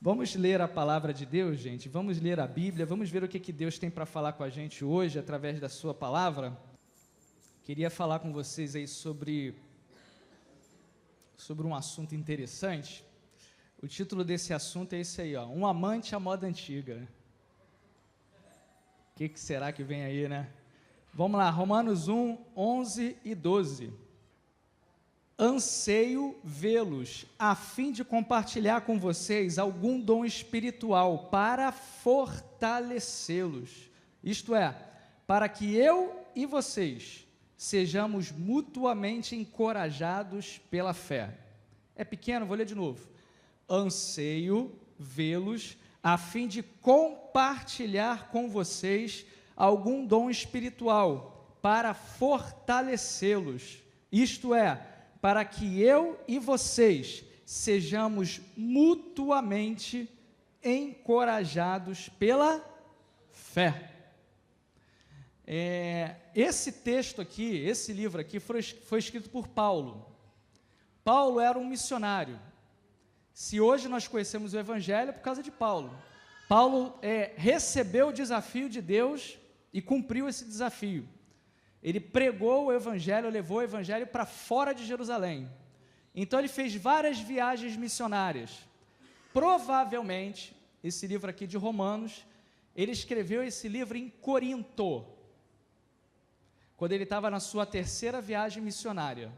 Vamos ler a palavra de Deus, gente? Vamos ler a Bíblia, vamos ver o que Deus tem para falar com a gente hoje, através da sua palavra. Queria falar com vocês aí sobre um assunto interessante. O título desse assunto é esse aí, ó, Um amante à moda antiga. O que será que vem aí, né? Vamos lá, Romanos 1, 11 e 12. Anseio vê-los, a fim de compartilhar com vocês algum dom espiritual para fortalecê-los. Isto é, para que eu e vocês sejamos mutuamente encorajados pela fé. É pequeno, vou ler de novo. Anseio vê-los, a fim de compartilhar com vocês algum dom espiritual para fortalecê-los. Isto é, para que eu e vocês sejamos mutuamente encorajados pela fé. Esse texto aqui, esse livro aqui, foi escrito por Paulo. Paulo era um missionário. Se hoje nós conhecemos o Evangelho, é por causa de Paulo. Paulo recebeu o desafio de Deus e cumpriu esse desafio. Ele pregou o Evangelho, levou o Evangelho para fora de Jerusalém. Então ele fez várias viagens missionárias. Provavelmente, esse livro aqui de Romanos, ele escreveu esse livro em Corinto, quando ele estava na sua terceira viagem missionária.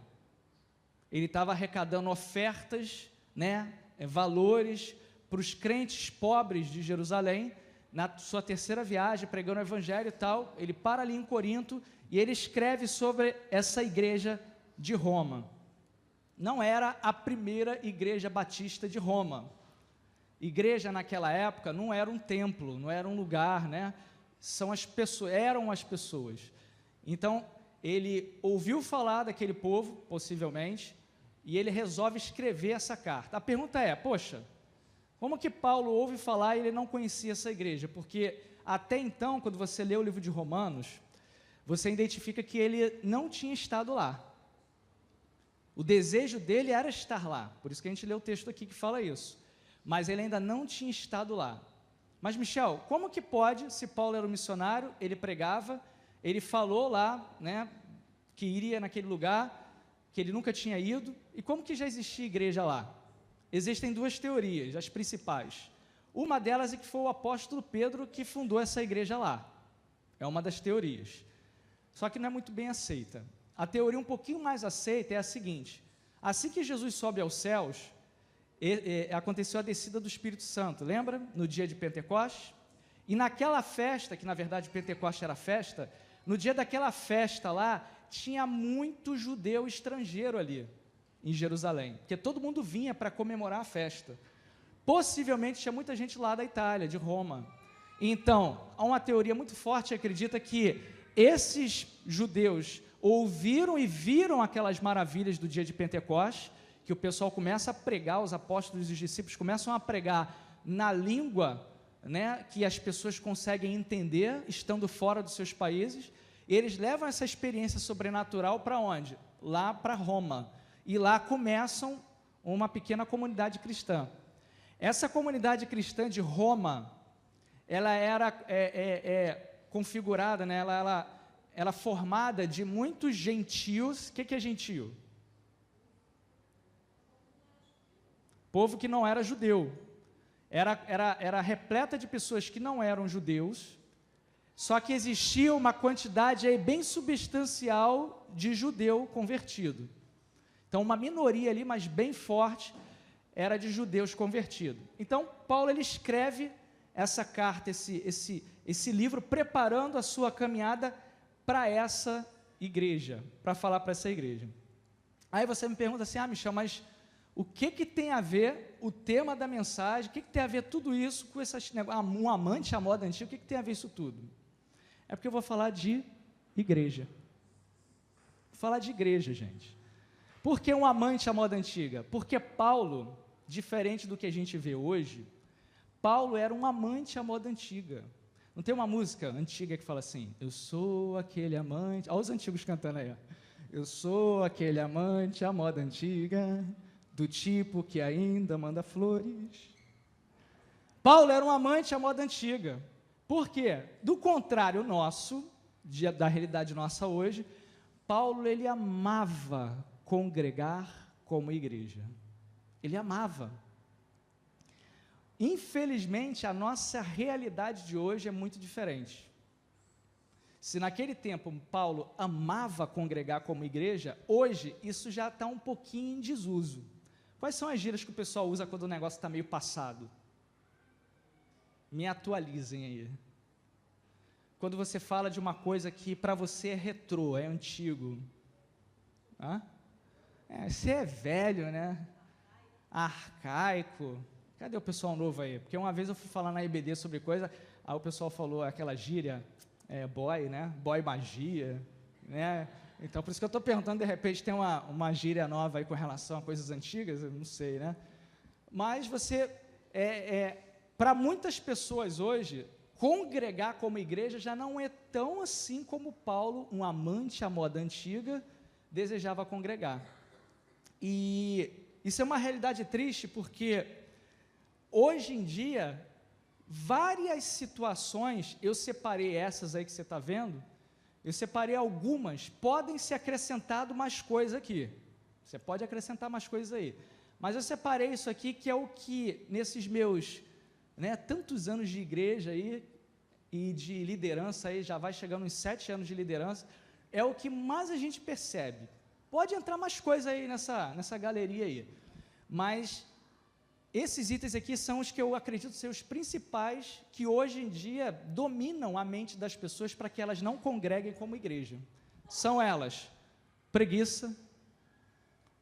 Ele estava arrecadando ofertas, valores para os crentes pobres de Jerusalém, na sua terceira viagem, pregando o Evangelho e tal. Ele para ali em Corinto e ele escreve sobre essa igreja de Roma. Não era a primeira igreja batista de Roma. Igreja naquela época não era um templo, não era um lugar, eram as pessoas. Então, ele ouviu falar daquele povo, possivelmente, e ele resolve escrever essa carta. A pergunta é, como que Paulo ouve falar e ele não conhecia essa igreja? Porque até então, quando você lê o livro de Romanos, você identifica que ele não tinha estado lá. O desejo dele era estar lá, por isso que a gente lê o texto aqui que fala isso. Mas ele ainda não tinha estado lá. Mas, Michel, como que pode, se Paulo era um missionário, ele pregava, ele falou lá, que iria naquele lugar, que ele nunca tinha ido, e como que já existia igreja lá? Existem duas teorias, as principais. Uma delas é que foi o apóstolo Pedro que fundou essa igreja lá. É uma das teorias. Só que não é muito bem aceita. A teoria um pouquinho mais aceita é a seguinte: assim que Jesus sobe aos céus, aconteceu a descida do Espírito Santo, lembra? No dia de Pentecostes. E naquela festa, que na verdade Pentecostes era festa, no dia daquela festa lá, tinha muito judeu estrangeiro ali, em Jerusalém, porque todo mundo vinha para comemorar a festa. Possivelmente tinha muita gente lá da Itália, de Roma. Então, há uma teoria muito forte que acredita que esses judeus ouviram e viram aquelas maravilhas do dia de Pentecostes, que o pessoal começa a pregar, os apóstolos e os discípulos começam a pregar na língua, que as pessoas conseguem entender, estando fora dos seus países, e eles levam essa experiência sobrenatural para onde? Lá para Roma. E lá começam uma pequena comunidade cristã. Essa comunidade cristã de Roma, ela era configurada, ela formada de muitos gentios. O que é gentio? Povo que não era judeu. Era repleta de pessoas que não eram judeus, só que existia uma quantidade aí bem substancial de judeu convertido. Então, uma minoria ali, mas bem forte, era de judeus convertidos. Então, Paulo ele escreve essa carta, esse livro, preparando a sua caminhada para essa igreja, para falar para essa igreja. Aí você me pergunta assim, Michel, mas o que tem a ver o tema da mensagem, o que tem a ver tudo isso com um amante à moda antiga, o que tem a ver isso tudo? É porque eu vou falar de igreja. Vou falar de igreja, gente. Por que um amante à moda antiga? Porque Paulo, diferente do que a gente vê hoje, Paulo era um amante à moda antiga. Não tem uma música antiga que fala assim, eu sou aquele amante, olha os antigos cantando aí, eu sou aquele amante à moda antiga, do tipo que ainda manda flores. Paulo era um amante à moda antiga. Por quê? Do contrário nosso, da realidade nossa hoje, Paulo, ele amava congregar como igreja. Ele amava. Infelizmente, a nossa realidade de hoje é muito diferente. Se naquele tempo Paulo amava congregar como igreja, hoje isso já está um pouquinho em desuso. Quais são as gírias que o pessoal usa quando o negócio está meio passado? Me atualizem aí. Quando você fala de uma coisa que para você é retrô, é antigo. Você é velho, né? Arcaico. Cadê o pessoal novo aí? Porque uma vez eu fui falar na IBD sobre coisa, aí o pessoal falou aquela gíria, boy, né? Boy magia, né? Então, por isso que eu estou perguntando, de repente tem uma gíria nova aí com relação a coisas antigas, eu não sei, né? Mas você, para muitas pessoas hoje, congregar como igreja já não é tão assim como Paulo, um amante à moda antiga, desejava congregar. E isso é uma realidade triste, porque hoje em dia, várias situações, eu separei essas aí que você está vendo, eu separei algumas, podem ser acrescentado mais coisas aqui, você pode acrescentar mais coisas aí, mas eu separei isso aqui, que é o que, nesses meus, tantos anos de igreja aí, e de liderança aí, já vai chegando uns 7 anos de liderança, é o que mais a gente percebe. Pode entrar mais coisa aí nessa galeria aí, mas esses itens aqui são os que eu acredito ser os principais que hoje em dia dominam a mente das pessoas para que elas não congreguem como igreja. São elas: preguiça.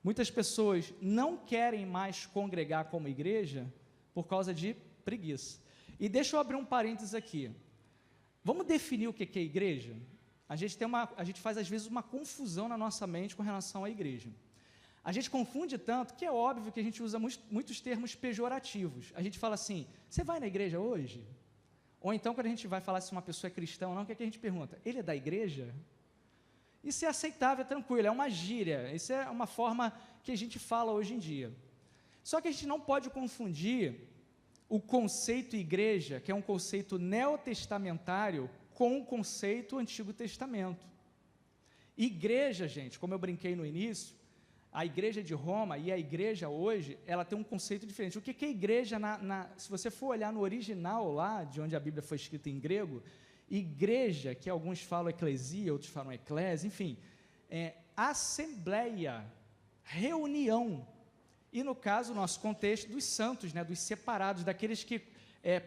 Muitas pessoas não querem mais congregar como igreja por causa de preguiça. E deixa eu abrir um parênteses aqui. Vamos definir o que é igreja? A gente faz às vezes uma confusão na nossa mente com relação à igreja. A gente confunde tanto que é óbvio que a gente usa muitos termos pejorativos. A gente fala assim: você vai na igreja hoje? Ou então, quando a gente vai falar se uma pessoa é cristã ou não, o que é que a gente pergunta? Ele é da igreja? Isso é aceitável, é tranquilo, é uma gíria, isso é uma forma que a gente fala hoje em dia. Só que a gente não pode confundir o conceito igreja, que é um conceito neotestamentário, com o conceito Antigo Testamento. Igreja, gente, como eu brinquei no início, a igreja de Roma e a igreja hoje, ela tem um conceito diferente. O que é igreja, se você for olhar no original lá, de onde a Bíblia foi escrita em grego, igreja, que alguns falam eclesia, outros falam eclésia, enfim, assembleia, reunião, e no caso, nosso contexto, dos santos, dos separados, daqueles que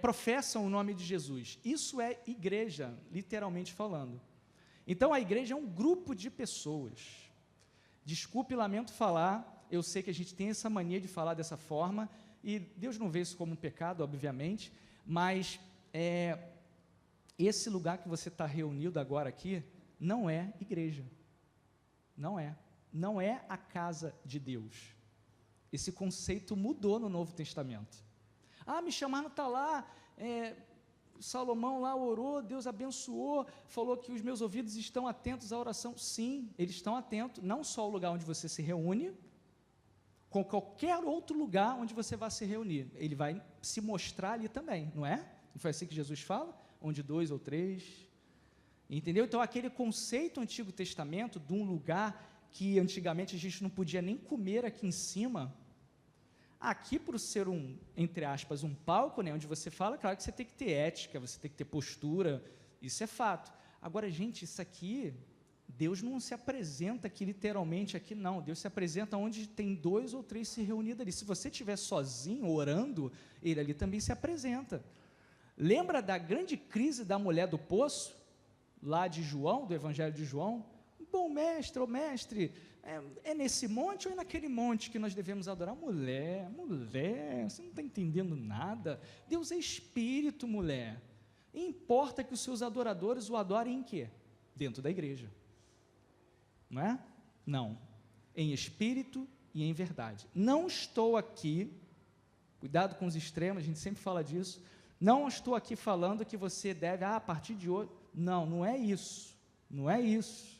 professam o nome de Jesus. Isso é igreja, literalmente falando. Então, a igreja é um grupo de pessoas. Desculpe, lamento falar, eu sei que a gente tem essa mania de falar dessa forma, e Deus não vê isso como um pecado, obviamente, mas esse lugar que você está reunido agora aqui, não é igreja, não é a casa de Deus. Esse conceito mudou no Novo Testamento. Me chamaram, está lá, Salomão lá orou, Deus abençoou, falou que os meus ouvidos estão atentos à oração. Sim, eles estão atentos, não só o lugar onde você se reúne, com qualquer outro lugar onde você vai se reunir, ele vai se mostrar ali também, não é? Não foi assim que Jesus fala? Onde 2 ou 3, entendeu? Então, aquele conceito Antigo Testamento, de um lugar que antigamente a gente não podia nem comer aqui em cima, aqui, por ser entre aspas, um palco, onde você fala, claro que você tem que ter ética, você tem que ter postura, isso é fato. Agora, gente, isso aqui, Deus não se apresenta aqui literalmente, aqui não, Deus se apresenta onde tem 2 ou 3 se reunidos ali. Se você estiver sozinho, orando, ele ali também se apresenta. Lembra da grande crise da mulher do poço, lá de João, do Evangelho de João? Bom mestre, ô mestre, é nesse monte ou é naquele monte que nós devemos adorar? Mulher, você não está entendendo nada. Deus é espírito, mulher. E importa que os seus adoradores o adorem em quê? Dentro da igreja. Não é? Não. Em espírito e em verdade. Não estou aqui, cuidado com os extremos, a gente sempre fala disso, não estou aqui falando que você deve, a partir de hoje, não é isso, não é isso.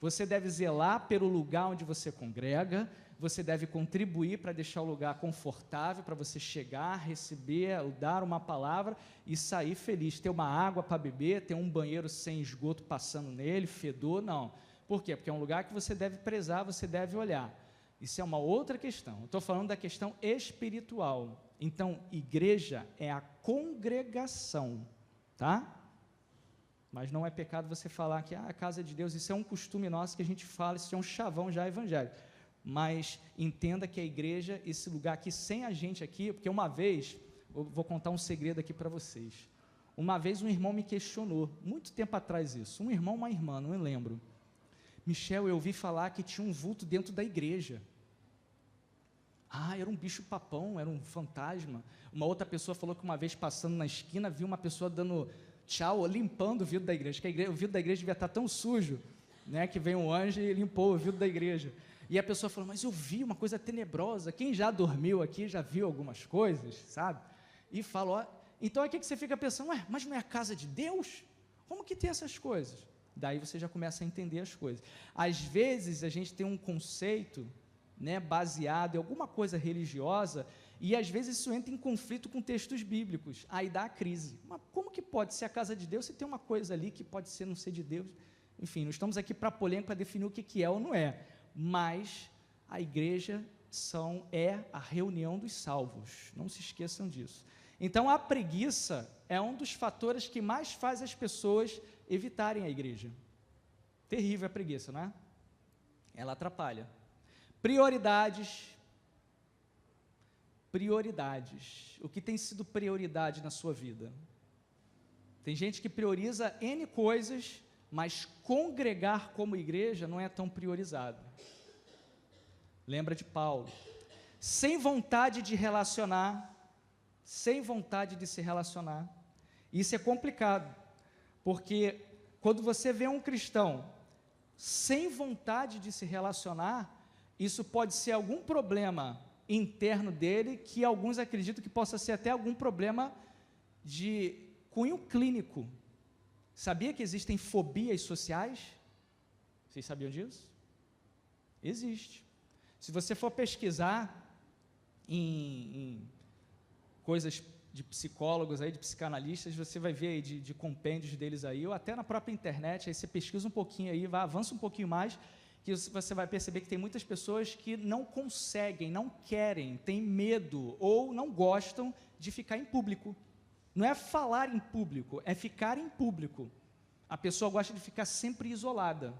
Você deve zelar pelo lugar onde você congrega, você deve contribuir para deixar o lugar confortável, para você chegar, receber, dar uma palavra e sair feliz, ter uma água para beber, ter um banheiro sem esgoto passando nele, fedor, não. Por quê? Porque é um lugar que você deve prezar, você deve olhar. Isso é uma outra questão. Eu estou falando da questão espiritual. Então, igreja é a congregação, tá? Mas não é pecado você falar que a casa de Deus, isso é um costume nosso que a gente fala, isso é um chavão já evangélico. Mas entenda que a igreja, esse lugar aqui, sem a gente aqui, porque uma vez, eu vou contar um segredo aqui para vocês. Uma vez um irmão me questionou, muito tempo atrás isso, um irmão, uma irmã, não me lembro. Michel, eu ouvi falar que tinha um vulto dentro da igreja. Era um bicho-papão, era um fantasma. Uma outra pessoa falou que uma vez passando na esquina, viu uma pessoa dando tchau, limpando o vidro da igreja, que o vidro da igreja devia estar tão sujo, né, que veio um anjo e limpou o vidro da igreja. E a pessoa falou, mas eu vi uma coisa tenebrosa, quem já dormiu aqui já viu algumas coisas, sabe? E falou, então aqui que você fica pensando, mas não é a casa de Deus? Como que tem essas coisas? Daí você já começa a entender as coisas. Às vezes a gente tem um conceito, né, baseado em alguma coisa religiosa, e às vezes isso entra em conflito com textos bíblicos, aí dá a crise. Mas como que pode ser a casa de Deus se tem uma coisa ali que pode ser não ser de Deus? Enfim, não estamos aqui para polêmica, para definir o que é ou não é, mas a igreja é a reunião dos salvos, não se esqueçam disso. Então a preguiça é um dos fatores que mais faz as pessoas evitarem a igreja. Terrível a preguiça, não é? Ela atrapalha. Prioridades. O que tem sido prioridade na sua vida? Tem gente que prioriza N coisas, mas congregar como igreja não é tão priorizado. Lembra de Paulo. Sem vontade de relacionar, sem vontade de se relacionar. Isso é complicado, porque quando você vê um cristão sem vontade de se relacionar, isso pode ser algum problema interno dele, que alguns acreditam que possa ser até algum problema de cunho clínico. Sabia que existem fobias sociais? Vocês sabiam disso? Existe. Se você for pesquisar em coisas de psicólogos, aí, de psicanalistas, você vai ver aí de compêndios deles aí, ou até na própria internet, aí você pesquisa um pouquinho aí, avança um pouquinho mais, que você vai perceber que tem muitas pessoas que não conseguem, não querem, têm medo, ou não gostam de ficar em público. Não é falar em público, é ficar em público. A pessoa gosta de ficar sempre isolada.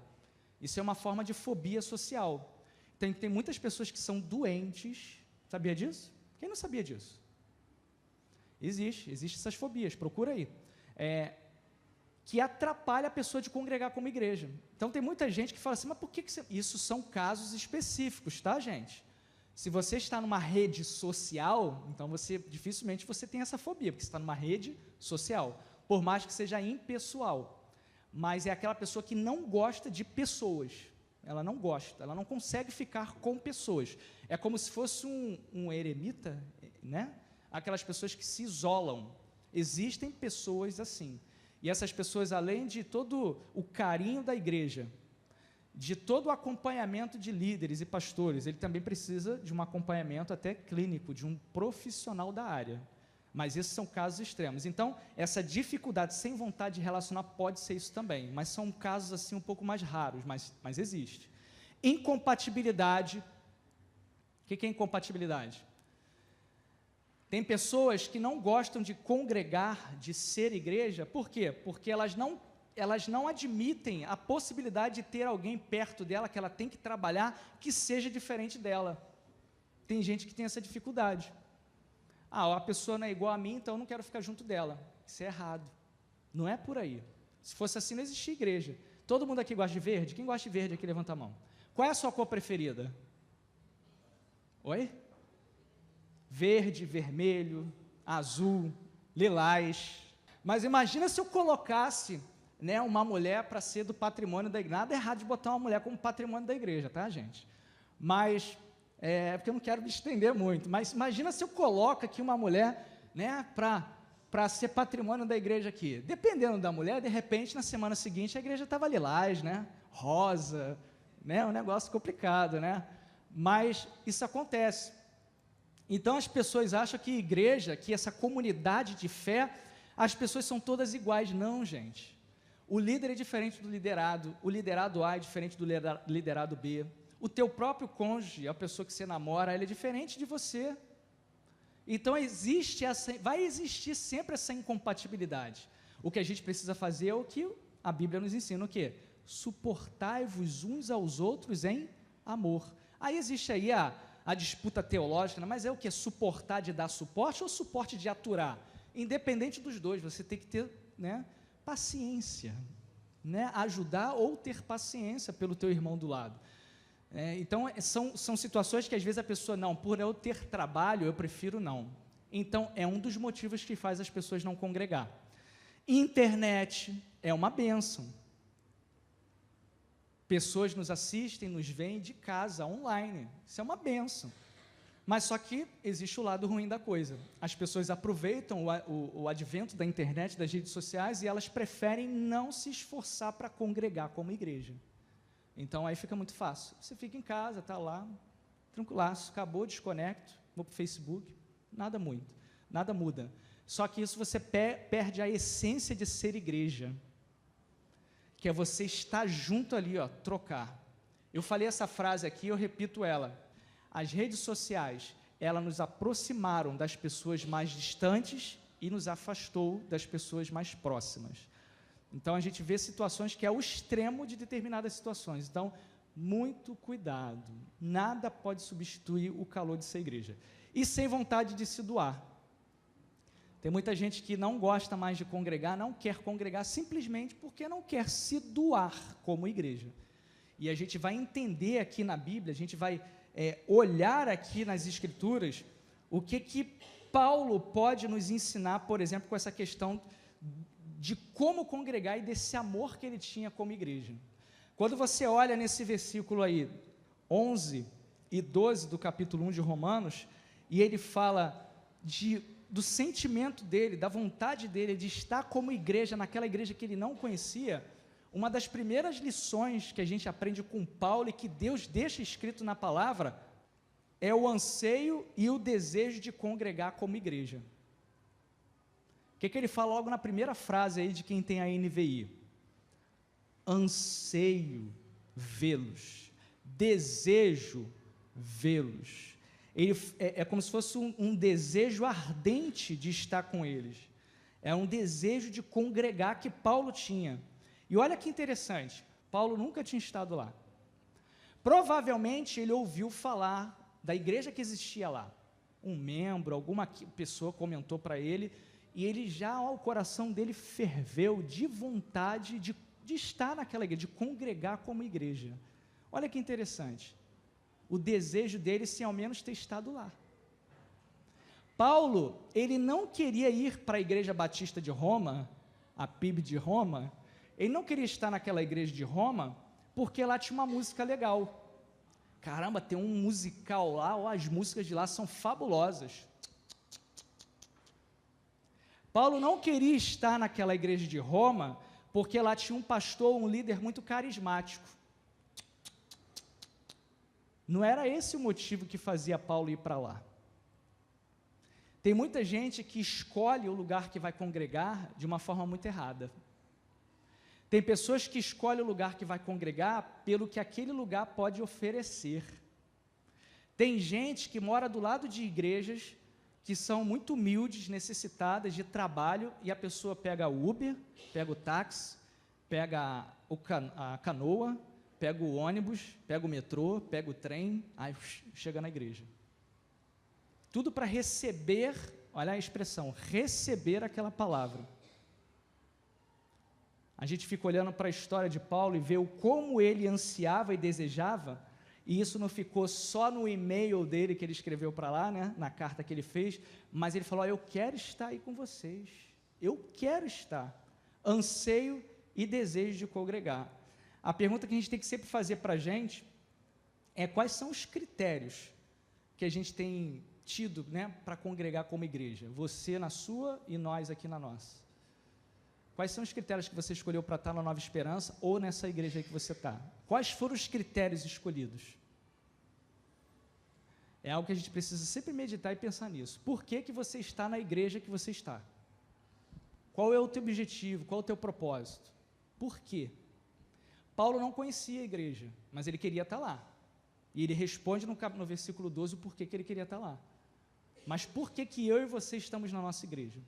Isso é uma forma de fobia social. Tem muitas pessoas que são doentes, sabia disso? Quem não sabia disso? Existem essas fobias, procura aí. Que atrapalha a pessoa de congregar como igreja. Então tem muita gente que fala assim, mas por que você... Isso são casos específicos, tá, gente? Se você está numa rede social, então dificilmente você tem essa fobia, porque você está numa rede social, por mais que seja impessoal. Mas é aquela pessoa que não gosta de pessoas. Ela não gosta, ela não consegue ficar com pessoas. É como se fosse um eremita, né? Aquelas pessoas que se isolam. Existem pessoas assim. E essas pessoas, além de todo o carinho da igreja, de todo o acompanhamento de líderes e pastores, ele também precisa de um acompanhamento até clínico, de um profissional da área. Mas esses são casos extremos. Então, essa dificuldade sem vontade de relacionar pode ser isso também, mas são casos assim um pouco mais raros, mas existe. Incompatibilidade. O que é incompatibilidade? Tem pessoas que não gostam de congregar, de ser igreja, por quê? Porque elas não admitem a possibilidade de ter alguém perto dela, que ela tem que trabalhar, que seja diferente dela. Tem gente que tem essa dificuldade. A pessoa não é igual a mim, então eu não quero ficar junto dela. Isso é errado. Não é por aí. Se fosse assim, não existia igreja. Todo mundo aqui gosta de verde? Quem gosta de verde aqui, levanta a mão. Qual é a sua cor preferida? Oi? Verde, vermelho, azul, lilás. Mas imagina se eu colocasse, né, uma mulher para ser do patrimônio da igreja. Nada errado de botar uma mulher como patrimônio da igreja, tá, gente? Mas, porque eu não quero me estender muito, mas imagina se eu coloco aqui uma mulher, né, para ser patrimônio da igreja aqui. Dependendo da mulher, de repente, na semana seguinte, a igreja estava lilás, né, rosa, né, um negócio complicado, né? mas isso acontece. Então as pessoas acham que igreja, que essa comunidade de fé, as pessoas são todas iguais. Não, gente. O líder é diferente do liderado, o liderado A é diferente do liderado B, o teu próprio cônjuge, a pessoa que você namora, ele é diferente de você. Então vai existir sempre essa incompatibilidade. O que a gente precisa fazer é o que a Bíblia nos ensina, o quê? Suportai-vos uns aos outros em amor. Aí existe aí a disputa teológica, né? Mas é o que? Suportar de dar suporte ou suporte de aturar? Independente dos dois, você tem que ter, né, paciência, né? Ajudar ou ter paciência pelo teu irmão do lado. Então, são situações que às vezes a pessoa, não, por eu ter trabalho, eu prefiro não. Então, é um dos motivos que faz as pessoas não congregar. Internet é uma bênção. Pessoas nos assistem, nos veem de casa, online. Isso é uma bênção. Mas só que existe o lado ruim da coisa. As pessoas aproveitam o advento da internet, das redes sociais, e elas preferem não se esforçar para congregar como igreja. Então, aí fica muito fácil. Você fica em casa, está lá, tranquilaço, acabou, desconecto, vou para o Facebook, nada muda. Só que isso você perde a essência de ser igreja, que é você estar junto ali, ó, trocar. Eu falei essa frase aqui, eu repito ela. As redes sociais, elas nos aproximaram das pessoas mais distantes e nos afastou das pessoas mais próximas. Então, a gente vê situações que é o extremo de determinadas situações. Então, muito cuidado. Nada pode substituir o calor de ser igreja. E sem vontade de se doar. Tem muita gente que não gosta mais de congregar, não quer congregar, simplesmente porque não quer se doar como igreja. E a gente vai entender aqui na Bíblia, a gente vai olhar aqui nas Escrituras, o que Paulo pode nos ensinar, por exemplo, com essa questão de como congregar e desse amor que ele tinha como igreja. Quando você olha nesse versículo aí, 11 e 12 do capítulo 1 de Romanos, e ele fala do sentimento dele, da vontade dele de estar como igreja, naquela igreja que ele não conhecia, uma das primeiras lições que a gente aprende com Paulo e que Deus deixa escrito na palavra, é o anseio e o desejo de congregar como igreja. O que ele fala logo na primeira frase aí de quem tem a NVI? Anseio vê-los, desejo vê-los. É como se fosse um desejo ardente de estar com eles. É um desejo de congregar que Paulo tinha. E olha que interessante, Paulo nunca tinha estado lá. Provavelmente ele ouviu falar da igreja que existia lá. Um membro, alguma pessoa comentou para ele, e ele já, o coração dele ferveu de vontade de estar naquela igreja, de congregar como igreja. Olha que interessante, o desejo dele, sem ao menos ter estado lá. Paulo, ele não queria ir para a igreja batista de Roma, a PIB de Roma, ele não queria estar naquela igreja de Roma, porque lá tinha uma música legal. Caramba, tem um musical lá, ó, as músicas de lá são fabulosas. Paulo não queria estar naquela igreja de Roma, porque lá tinha um pastor, um líder muito carismático. Não era esse o motivo que fazia Paulo ir para lá. Tem muita gente que escolhe o lugar que vai congregar de uma forma muito errada. Tem pessoas que escolhem o lugar que vai congregar pelo que aquele lugar pode oferecer. Tem gente que mora do lado de igrejas que são muito humildes, necessitadas de trabalho, e a pessoa pega o Uber, pega o táxi, pega a canoa, pega o ônibus, pega o metrô, pega o trem, aí chega na igreja. Tudo para receber, olha a expressão, receber aquela palavra. A gente fica olhando para a história de Paulo e vê como ele ansiava e desejava, e isso não ficou só no e-mail dele que ele escreveu para lá, né, na carta que ele fez, mas ele falou, eu quero estar aí com vocês, eu quero estar, anseio e desejo de congregar. A pergunta que a gente tem que sempre fazer para a gente é quais são os critérios que a gente tem tido, né, para congregar como igreja, você na sua e nós aqui na nossa. Quais são os critérios que você escolheu para estar na Nova Esperança ou nessa igreja aí que você está? Quais foram os critérios escolhidos? É algo que a gente precisa sempre meditar e pensar nisso. Por que que você está na igreja que você está? Qual é o teu objetivo? Qual é o teu propósito? Por quê? Paulo não conhecia a igreja, mas ele queria estar lá. E ele responde no versículo 12 o porquê que ele queria estar lá. Mas por que que eu e você estamos na nossa igreja?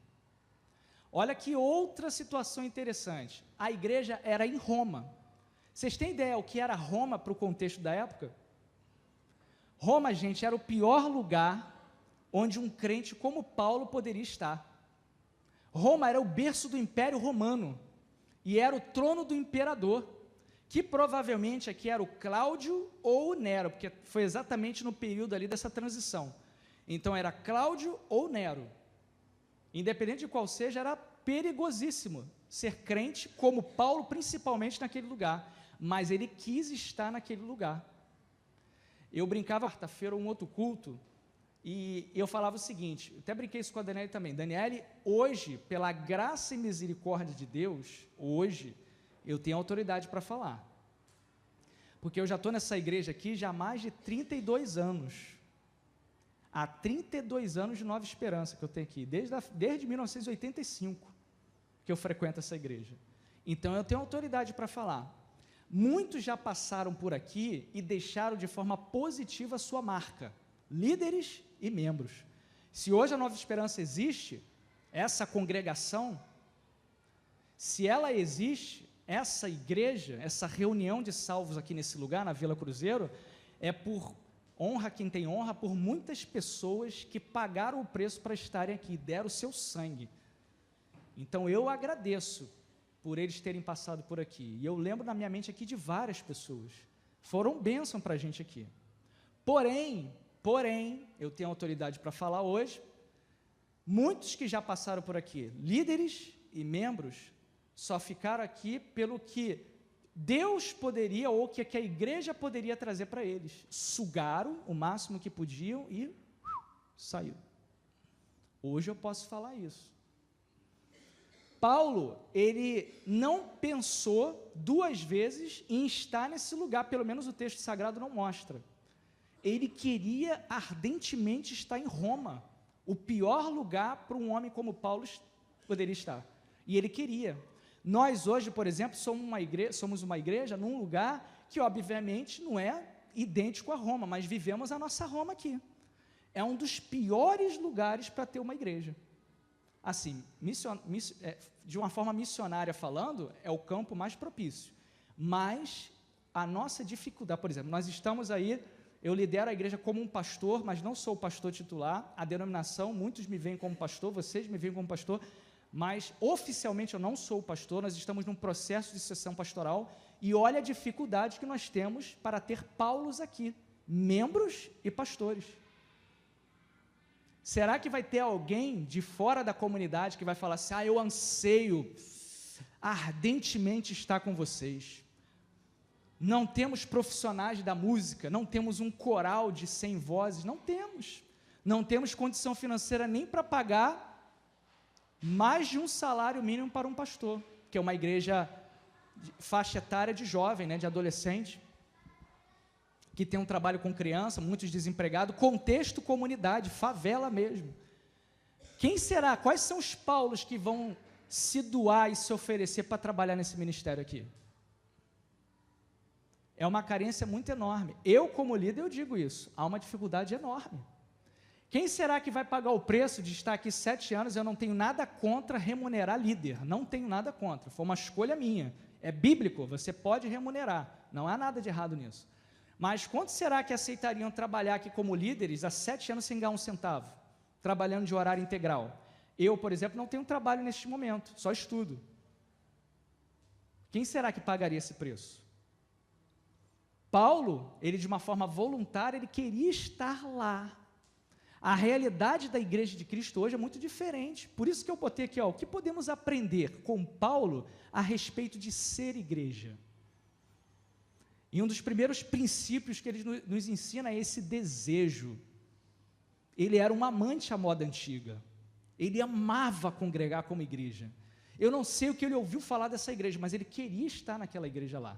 Olha que outra situação interessante. A igreja era em Roma. Vocês têm ideia o que era Roma para o contexto da época? Roma, gente, era o pior lugar onde um crente como Paulo poderia estar. Roma era o berço do Império Romano e era o trono do imperador, que provavelmente aqui era o Cláudio ou o Nero, porque foi exatamente no período ali dessa transição. Então era Cláudio ou Nero. Independente de qual seja, era perigosíssimo ser crente como Paulo, principalmente naquele lugar, mas ele quis estar naquele lugar. Eu brincava quarta-feira um outro culto, e eu falava o seguinte, eu até brinquei isso com a Daniele também, Daniele, hoje, pela graça e misericórdia de Deus, hoje, eu tenho autoridade para falar, porque eu já estou nessa igreja aqui já há mais de 32 anos, há 32 anos de Nova Esperança que eu tenho aqui, desde 1985, que eu frequento essa igreja, então eu tenho autoridade para falar. Muitos já passaram por aqui e deixaram de forma positiva a sua marca, líderes e membros. Se hoje a Nova Esperança existe, essa congregação, se ela existe, essa igreja, essa reunião de salvos aqui nesse lugar, na Vila Cruzeiro, é por honra quem tem honra, por muitas pessoas que pagaram o preço para estarem aqui, deram o seu sangue. Então eu agradeço por eles terem passado por aqui, e eu lembro na minha mente aqui de várias pessoas, foram bênção para a gente aqui, porém, eu tenho autoridade para falar hoje, muitos que já passaram por aqui, líderes e membros, só ficaram aqui pelo que Deus poderia, ou que a igreja poderia trazer para eles, sugaram o máximo que podiam e saiu. Hoje eu posso falar isso. Paulo, ele não pensou duas vezes em estar nesse lugar, pelo menos o texto sagrado não mostra. Ele queria ardentemente estar em Roma, o pior lugar para um homem como Paulo poderia estar. E ele queria. Nós hoje, por exemplo, somos uma igreja num lugar que obviamente não é idêntico a Roma, mas vivemos a nossa Roma aqui. É um dos piores lugares para ter uma igreja. Assim, de uma forma missionária falando, é o campo mais propício, mas a nossa dificuldade, por exemplo, nós estamos aí, eu lidero a igreja como um pastor, mas não sou o pastor titular, a denominação, muitos me veem como pastor, vocês me veem como pastor, mas oficialmente eu não sou o pastor, nós estamos num processo de sucessão pastoral, e olha a dificuldade que nós temos para ter Paulos aqui, membros e pastores. Será que vai ter alguém de fora da comunidade que vai falar assim, eu anseio ardentemente estar com vocês, não temos profissionais da música, não temos um coral de 100 vozes, não temos condição financeira nem para pagar mais de um salário mínimo para um pastor, que é uma igreja de faixa etária de jovem, né, de adolescente, que tem um trabalho com criança, muitos desempregados, contexto comunidade, favela mesmo. Quem será? Quais são os Paulos que vão se doar e se oferecer para trabalhar nesse ministério aqui? É uma carência muito enorme. Eu, como líder, eu digo isso, há uma dificuldade enorme. Quem será que vai pagar o preço de estar aqui 7 anos? Eu não tenho nada contra remunerar líder, não tenho nada contra, foi uma escolha minha, é bíblico, você pode remunerar, não há nada de errado nisso. Mas quantos será que aceitariam trabalhar aqui como líderes há 7 anos sem ganhar um centavo, trabalhando de horário integral? Eu, por exemplo, não tenho trabalho neste momento, só estudo. Quem será que pagaria esse preço? Paulo, ele de uma forma voluntária, ele queria estar lá. A realidade da igreja de Cristo hoje é muito diferente, por isso que eu botei aqui, o que podemos aprender com Paulo a respeito de ser igreja? E um dos primeiros princípios que ele nos ensina é esse desejo. Ele era um amante à moda antiga, ele amava congregar como igreja. Eu não sei o que ele ouviu falar dessa igreja, mas ele queria estar naquela igreja lá.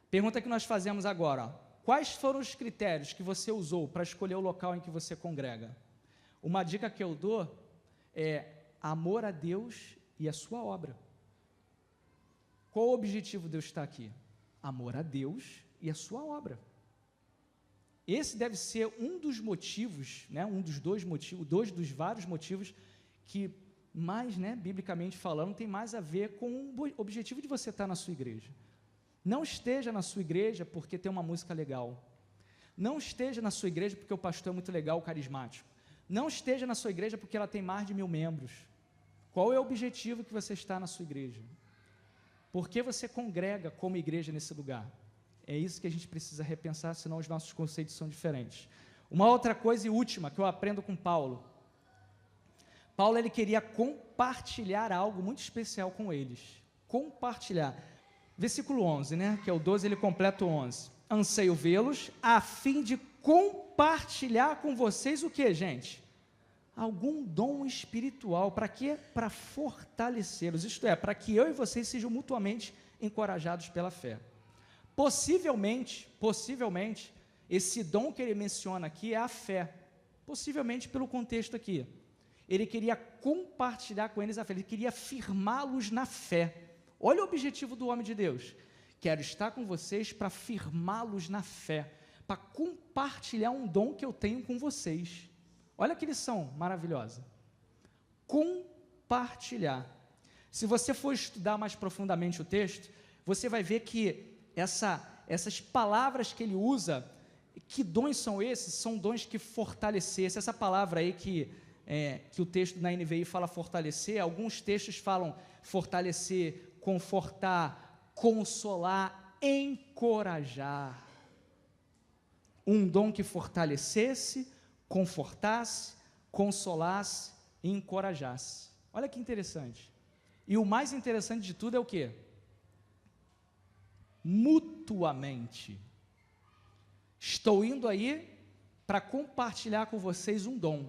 Pergunta que nós fazemos agora, quais foram os critérios que você usou para escolher o local em que você congrega? Uma dica que eu dou é amor a Deus e a sua obra. Qual o objetivo de Deus estar aqui? Amor a Deus e a sua obra. Esse deve ser um dos motivos, né, um dos dois motivos, dois dos vários motivos que mais, né, biblicamente falando, tem mais a ver com o objetivo de você estar na sua igreja. Não esteja na sua igreja porque tem uma música legal. Não esteja na sua igreja porque o pastor é muito legal, carismático. Não esteja na sua igreja porque ela tem mais de 1000 membros. Qual é o objetivo que você está na sua igreja? Por que você congrega como igreja nesse lugar? É isso que a gente precisa repensar, senão os nossos conceitos são diferentes. Uma outra coisa e última que eu aprendo com Paulo. Paulo, ele queria compartilhar algo muito especial com eles. Compartilhar. Versículo 11, né, que é o 12, ele completa o 11. Anseio vê-los a fim de compartilhar com vocês o que, gente? Algum dom espiritual. Para quê? Para fortalecê-los. Isto é, para que eu e vocês sejam mutuamente encorajados pela fé. Possivelmente, esse dom que ele menciona aqui é a fé. Possivelmente pelo contexto aqui. Ele queria compartilhar com eles a fé, ele queria firmá-los na fé. Olha o objetivo do homem de Deus. Quero estar com vocês para firmá-los na fé, para compartilhar um dom que eu tenho com vocês. Olha que lição maravilhosa. Compartilhar. Se você for estudar mais profundamente o texto, você vai ver que essas palavras que ele usa, que dons são esses? São dons que fortalecessem. Essa palavra aí que o texto na NVI fala fortalecer, alguns textos falam fortalecer, confortar, consolar, encorajar. Um dom que fortalecesse, confortasse, consolasse e encorajasse. Olha que interessante. E o mais interessante de tudo é o quê? Mutuamente. Estou indo aí para compartilhar com vocês um dom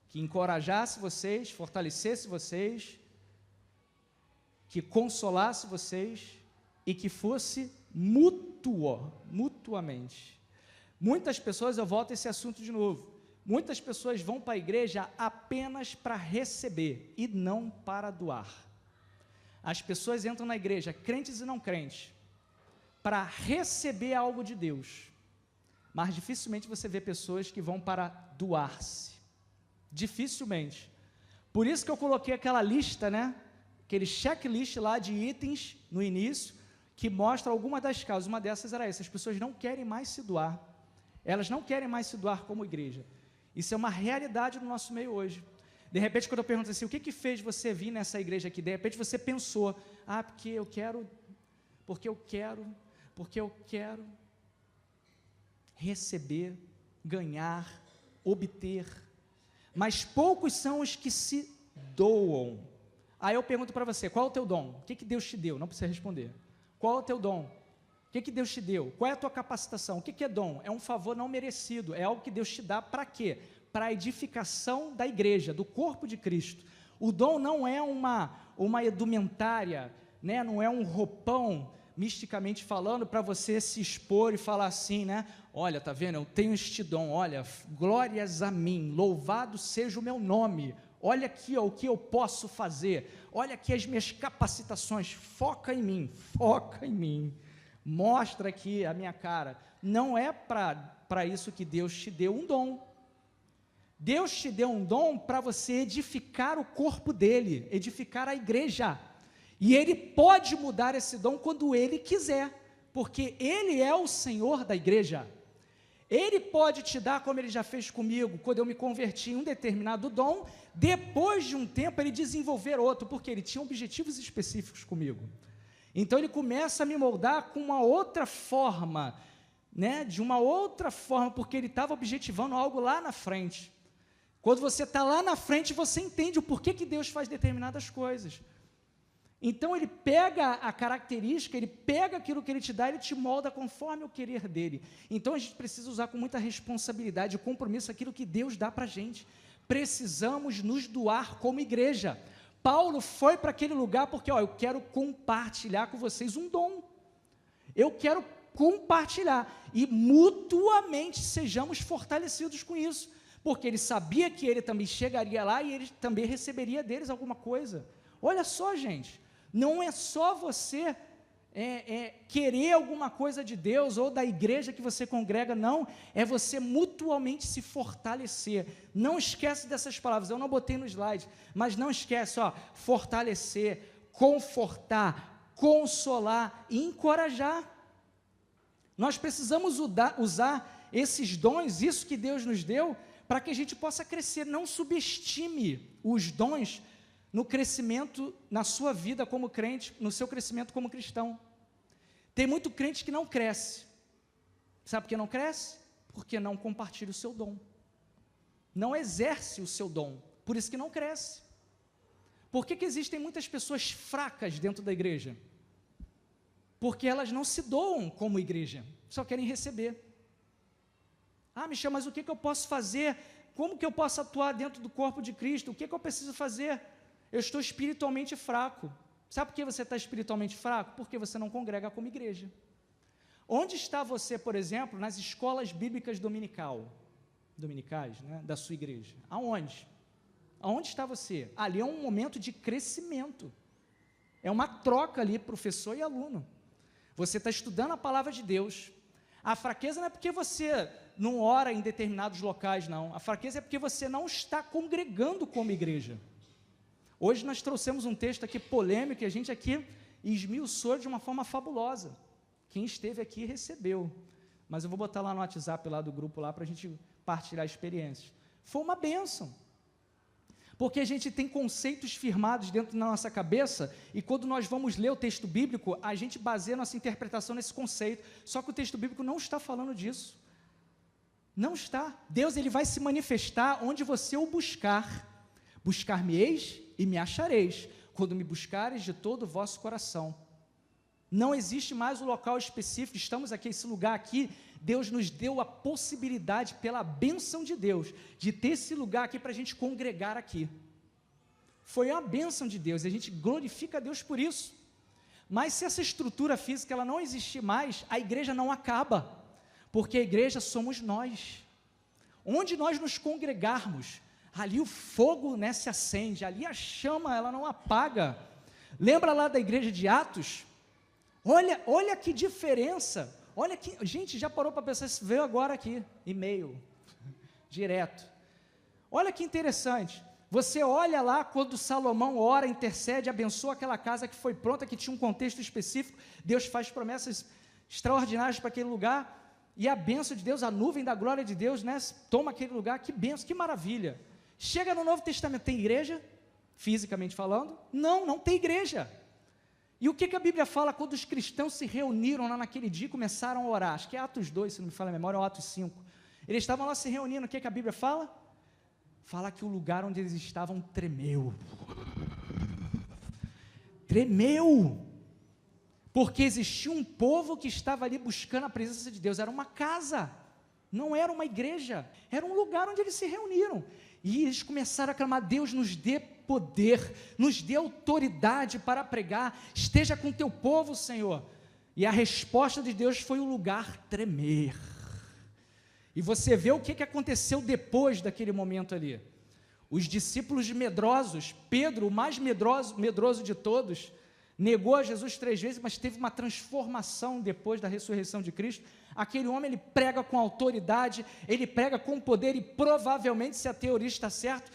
que encorajasse vocês, fortalecesse vocês, que consolasse vocês e que fosse mutuamente. Muitas pessoas, eu volto a esse assunto de novo, muitas pessoas vão para a igreja apenas para receber e não para doar. As pessoas entram na igreja, crentes e não crentes, para receber algo de Deus, mas dificilmente você vê pessoas que vão para doar-se. Dificilmente. Por isso que eu coloquei aquela lista, né? Aquele checklist lá de itens no início, que mostra algumas das causas. Uma dessas era essa: as pessoas não querem mais se doar. Elas não querem mais se doar como igreja. Isso é uma realidade no nosso meio hoje. De repente, quando eu pergunto assim, o que fez você vir nessa igreja aqui? De repente você pensou, porque eu quero receber, ganhar, obter. Mas poucos são os que se doam. Aí eu pergunto para você, qual é o teu dom? O que Deus te deu? Não precisa responder. Qual é o teu dom? O que Deus te deu? Qual é a tua capacitação? O que é dom? É um favor não merecido, é algo que Deus te dá para quê? Para a edificação da igreja, do corpo de Cristo. O dom não é uma edumentária, né? Não é um roupão, misticamente falando, para você se expor e falar assim, né? Olha, tá vendo? Eu tenho este dom, olha, glórias a mim, louvado seja o meu nome, olha aqui o que eu posso fazer, olha aqui as minhas capacitações, foca em mim, mostra aqui a minha cara. Não é para isso que Deus te deu um dom. Deus te deu um dom para você edificar o corpo dele, edificar a igreja. E ele pode mudar esse dom quando ele quiser, porque ele é o Senhor da igreja. Ele pode te dar, como ele já fez comigo, quando eu me converti em um determinado dom, depois de um tempo ele desenvolver outro, porque ele tinha objetivos específicos comigo. Então ele começa a me moldar com uma outra forma, né? De uma outra forma, porque ele estava objetivando algo lá na frente. Quando você está lá na frente, você entende o porquê que Deus faz determinadas coisas. Então ele pega a característica, ele pega aquilo que ele te dá, ele te molda conforme o querer dele. Então a gente precisa usar com muita responsabilidade e compromisso aquilo que Deus dá para a gente. Precisamos nos doar como igreja. Paulo foi para aquele lugar porque, eu quero compartilhar com vocês um dom. Eu quero compartilhar e mutuamente sejamos fortalecidos com isso, porque ele sabia que ele também chegaria lá e ele também receberia deles alguma coisa. Olha só, gente, não é só você querer alguma coisa de Deus ou da igreja que você congrega, não, é você mutuamente se fortalecer. Não esquece dessas palavras, eu não botei no slide, mas não esquece, fortalecer, confortar, consolar e encorajar. Nós precisamos usar esses dons, isso que Deus nos deu, para que a gente possa crescer. Não subestime os dons no crescimento, na sua vida como crente, no seu crescimento como cristão. Tem muito crente que não cresce. Sabe por que não cresce? Porque não compartilha o seu dom. Não exerce o seu dom. Por isso que não cresce. Por que existem muitas pessoas fracas dentro da igreja? Porque elas não se doam como igreja, só querem receber. Michel, mas o que eu posso fazer? Como que eu posso atuar dentro do corpo de Cristo? O que eu preciso fazer? Eu estou espiritualmente fraco. Sabe por que você está espiritualmente fraco? Porque você não congrega como igreja. Onde está você, por exemplo, nas escolas bíblicas dominicais, né, da sua igreja? Aonde? Aonde está você? Ali é um momento de crescimento. É uma troca ali, professor e aluno. Você está estudando a palavra de Deus. A fraqueza não é porque você não ora em determinados locais, não. A fraqueza é porque você não está congregando como igreja. Hoje nós trouxemos um texto aqui polêmico e a gente aqui esmiuçou de uma forma fabulosa. Quem esteve aqui recebeu. Mas eu vou botar lá no WhatsApp lá do grupo lá para a gente partilhar experiências. Foi uma bênção. Porque a gente tem conceitos firmados dentro da nossa cabeça e quando nós vamos ler o texto bíblico, a gente baseia nossa interpretação nesse conceito. Só que o texto bíblico não está falando disso. Não está. Deus ele vai se manifestar onde você o buscar. Buscar-me-eis e me achareis, quando me buscareis de todo o vosso coração. Não existe mais um local específico, estamos aqui, esse lugar aqui, Deus nos deu a possibilidade, pela bênção de Deus, de ter esse lugar aqui para a gente congregar aqui. Foi a bênção de Deus, e a gente glorifica a Deus por isso. Mas se essa estrutura física ela não existir mais, a igreja não acaba, porque a igreja somos nós. Onde nós nos congregarmos, ali o fogo, né, se acende, ali a chama ela não apaga. Lembra lá da igreja de Atos? Olha que diferença, olha que, gente, já parou para pensar, isso veio agora aqui, e-mail, direto. Olha que interessante, você olha lá quando Salomão ora, intercede, abençoa aquela casa que foi pronta, que tinha um contexto específico, Deus faz promessas extraordinárias para aquele lugar, e a bênção de Deus, a nuvem da glória de Deus, né, toma aquele lugar, que bênção, que maravilha. Chega no Novo Testamento, tem igreja, fisicamente falando? Não tem igreja. E o que a Bíblia fala quando os cristãos se reuniram lá naquele dia e começaram a orar? Acho que é Atos 2, se não me falha a memória, ou Atos 5. Eles estavam lá se reunindo, o que a Bíblia fala? Fala que o lugar onde eles estavam tremeu. Tremeu! Porque existia um povo que estava ali buscando a presença de Deus, era uma casa, não era uma igreja, era um lugar onde eles se reuniram. E eles começaram a clamar, Deus nos dê poder, nos dê autoridade para pregar, esteja com teu povo, Senhor. E a resposta de Deus foi o lugar tremer. E você vê o que aconteceu depois daquele momento ali. Os discípulos medrosos, Pedro, o mais medroso de todos, negou a Jesus 3 vezes, mas teve uma transformação depois da ressurreição de Cristo. Aquele homem, ele prega com autoridade, ele prega com poder, e provavelmente, se a teoria está certa,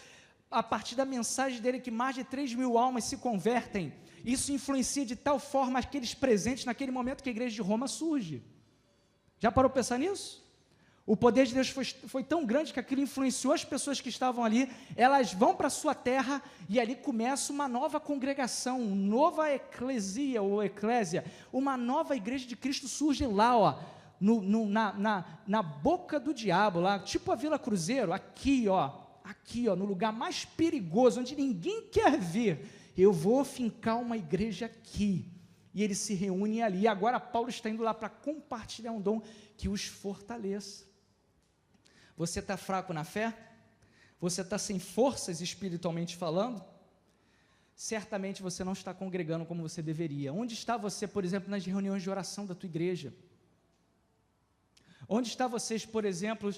a partir da mensagem dele, que mais de 3.000 almas se convertem, isso influencia de tal forma aqueles presentes naquele momento que a igreja de Roma surge. Já parou para pensar nisso? O poder de Deus foi tão grande que aquilo influenciou as pessoas que estavam ali, elas vão para a sua terra, e ali começa uma nova congregação, uma nova eclesia, ou eclésia, uma nova igreja de Cristo surge lá, na boca do diabo, lá, tipo a Vila Cruzeiro, aqui, no lugar mais perigoso, onde ninguém quer vir, eu vou fincar uma igreja aqui, e eles se reúnem ali. E agora Paulo está indo lá para compartilhar um dom que os fortaleça. Você está fraco na fé? Você está sem forças espiritualmente falando? Certamente você não está congregando como você deveria. Onde está você, por exemplo, nas reuniões de oração da tua igreja? Onde está vocês, por exemplo,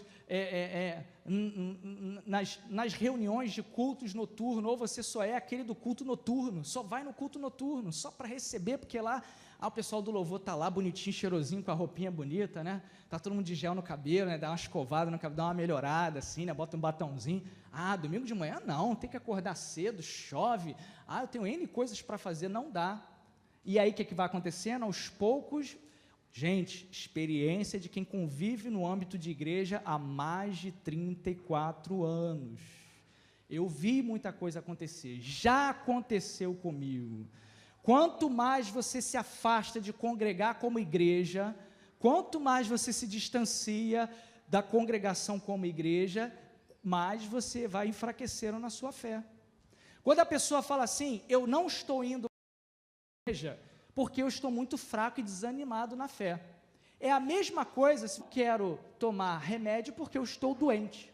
nas reuniões de cultos noturnos, ou você só é aquele do culto noturno, só vai no culto noturno, só para receber, porque lá o pessoal do louvor está lá, bonitinho, cheirosinho, com a roupinha bonita, né? Está todo mundo de gel no cabelo, né? Dá uma escovada no cabelo, dá uma melhorada, assim, né? Bota um batonzinho. Domingo de manhã não, tem que acordar cedo, chove. Eu tenho N coisas para fazer, não dá. E aí, o que vai acontecendo? Aos poucos... Gente, experiência de quem convive no âmbito de igreja há mais de 34 anos. Eu vi muita coisa acontecer, já aconteceu comigo. Quanto mais você se afasta de congregar como igreja, quanto mais você se distancia da congregação como igreja, mais você vai enfraquecendo na sua fé. Quando a pessoa fala assim, eu não estou indo à igreja, porque eu estou muito fraco e desanimado na fé. É a mesma coisa se eu quero tomar remédio porque eu estou doente.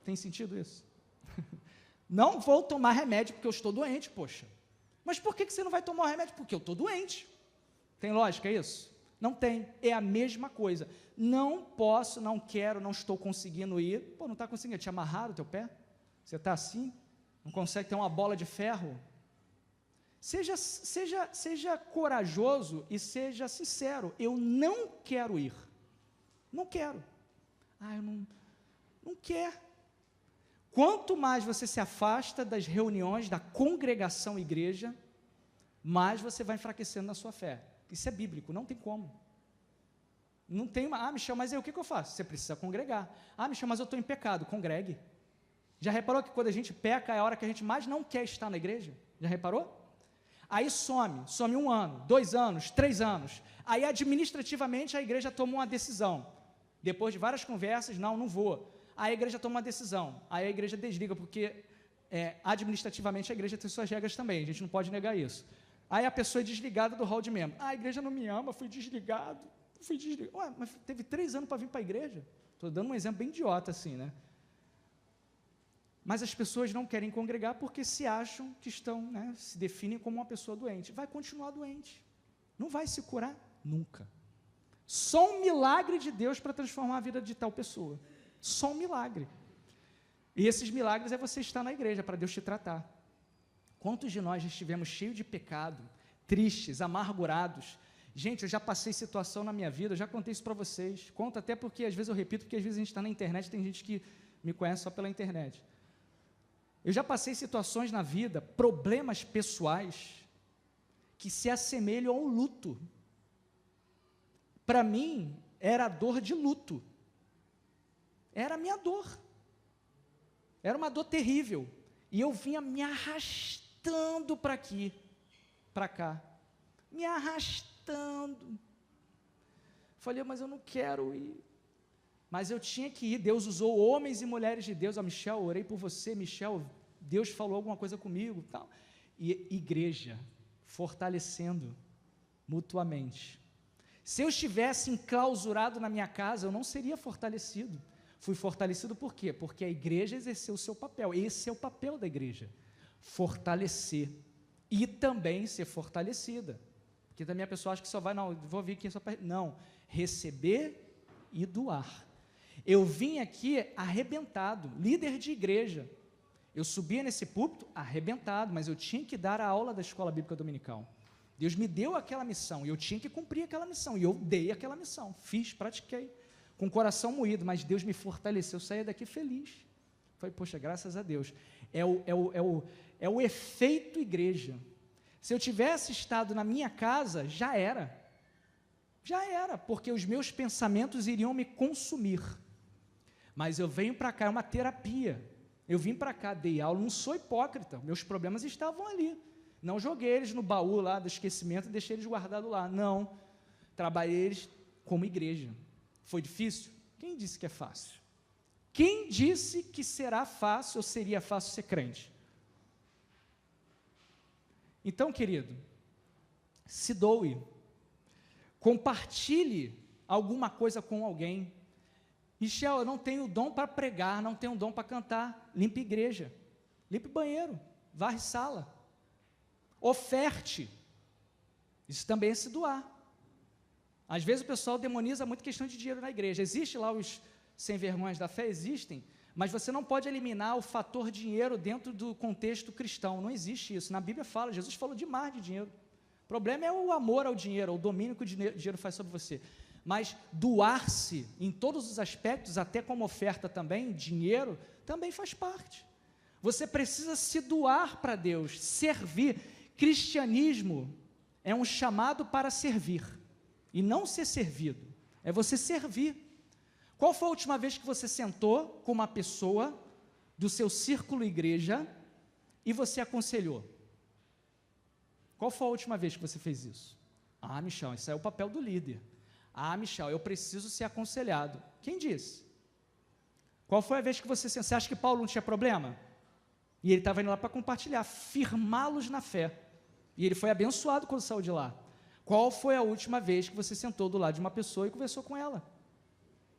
Tem sentido isso? Não vou tomar remédio porque eu estou doente, poxa. Mas por que você não vai tomar o remédio? Porque eu estou doente. Tem lógica isso? Não tem. É a mesma coisa. Não posso, não quero, não estou conseguindo ir. Não está conseguindo. Te amarraram o teu pé? Você está assim? Não consegue ter uma bola de ferro? Seja corajoso e seja sincero. Eu não quero ir. Não quero. Eu não quero. Quanto mais você se afasta das reuniões, da congregação igreja, mais você vai enfraquecendo na sua fé. Isso é bíblico, não tem como. Não tem Michel, mas aí o que eu faço? Você precisa congregar. Michel, mas eu estou em pecado. Congregue. Já reparou que quando a gente peca é a hora que a gente mais não quer estar na igreja? Já reparou? Aí some 1 ano, 2 anos, 3 anos. Aí administrativamente a igreja toma uma decisão. Depois de várias conversas, não vou. Aí a igreja toma uma decisão. Aí a igreja desliga, porque administrativamente a igreja tem suas regras também, a gente não pode negar isso. Aí a pessoa é desligada do hall de membro. A igreja não me ama, fui desligado. Mas teve 3 anos para vir para a igreja? Estou dando um exemplo bem idiota assim, né? Mas as pessoas não querem congregar porque se acham que estão, se definem como uma pessoa doente. Vai continuar doente. Não vai se curar nunca. Só um milagre de Deus para transformar a vida de tal pessoa. Só um milagre. E esses milagres é você estar na igreja para Deus te tratar. Quantos de nós já estivemos cheios de pecado, tristes, amargurados? Gente, eu já passei situação na minha vida, eu já contei isso para vocês. Conto até porque às vezes eu repito, porque às vezes a gente está na internet, tem gente que me conhece só pela internet. Eu já passei situações na vida, problemas pessoais, que se assemelham ao luto. Para mim, era a dor de luto. Era a minha dor. Era uma dor terrível. E eu vinha me arrastando para aqui, para cá. Me arrastando. Falei, mas eu não quero ir. Mas eu tinha que ir. Deus usou homens e mulheres de Deus. Michel, orei por você, Michel, Deus falou alguma coisa comigo, tal. E igreja, fortalecendo mutuamente. Se eu estivesse enclausurado na minha casa, eu não seria fortalecido. Fui fortalecido por quê? Porque a igreja exerceu o seu papel. Esse é o papel da igreja. Fortalecer. E também ser fortalecida. Porque também a pessoa acha que só vai, vou vir aqui só para... Não, receber e doar. Eu vim aqui arrebentado, líder de igreja. Eu subia nesse púlpito arrebentado, mas eu tinha que dar a aula da escola bíblica dominical. Deus me deu aquela missão, e eu tinha que cumprir aquela missão, e eu dei aquela missão, fiz, pratiquei, com o coração moído, mas Deus me fortaleceu, eu saía daqui feliz. Falei, poxa, graças a Deus. É o efeito igreja. Se eu tivesse estado na minha casa, já era, porque os meus pensamentos iriam me consumir. Mas eu venho para cá, é uma terapia. Eu vim para cá, dei aula, não sou hipócrita, meus problemas estavam ali. Não joguei eles no baú lá do esquecimento e deixei eles guardados lá. Não, trabalhei eles como igreja. Foi difícil? Quem disse que é fácil? Quem disse que será fácil ou seria fácil ser crente? Então, querido, se doe, compartilhe alguma coisa com alguém. Michel, eu não tenho dom para pregar, não tenho dom para cantar. Limpe igreja, limpe banheiro, varre sala. Oferte. Isso também é se doar. Às vezes o pessoal demoniza muito questão de dinheiro na igreja. Existe lá os sem vergonhas da fé? Existem, mas você não pode eliminar o fator dinheiro dentro do contexto cristão, não existe isso. Na Bíblia fala, Jesus falou demais de dinheiro. O problema é o amor ao dinheiro, o domínio que o dinheiro faz sobre você. Mas doar-se em todos os aspectos, até como oferta também, dinheiro, também faz parte. Você precisa se doar para Deus, servir. Cristianismo é um chamado para servir, e não ser servido, é você servir. Qual foi a última vez que você sentou com uma pessoa do seu círculo igreja e você aconselhou? Qual foi a última vez que você fez isso? Ah, Michel, isso é o papel do líder. Ah, Michel, eu preciso ser aconselhado. Quem disse? Qual foi a vez que você acha que Paulo não tinha problema? E ele estava indo lá para compartilhar, firmá-los na fé. E ele foi abençoado quando saiu de lá. Qual foi a última vez que você sentou do lado de uma pessoa e conversou com ela?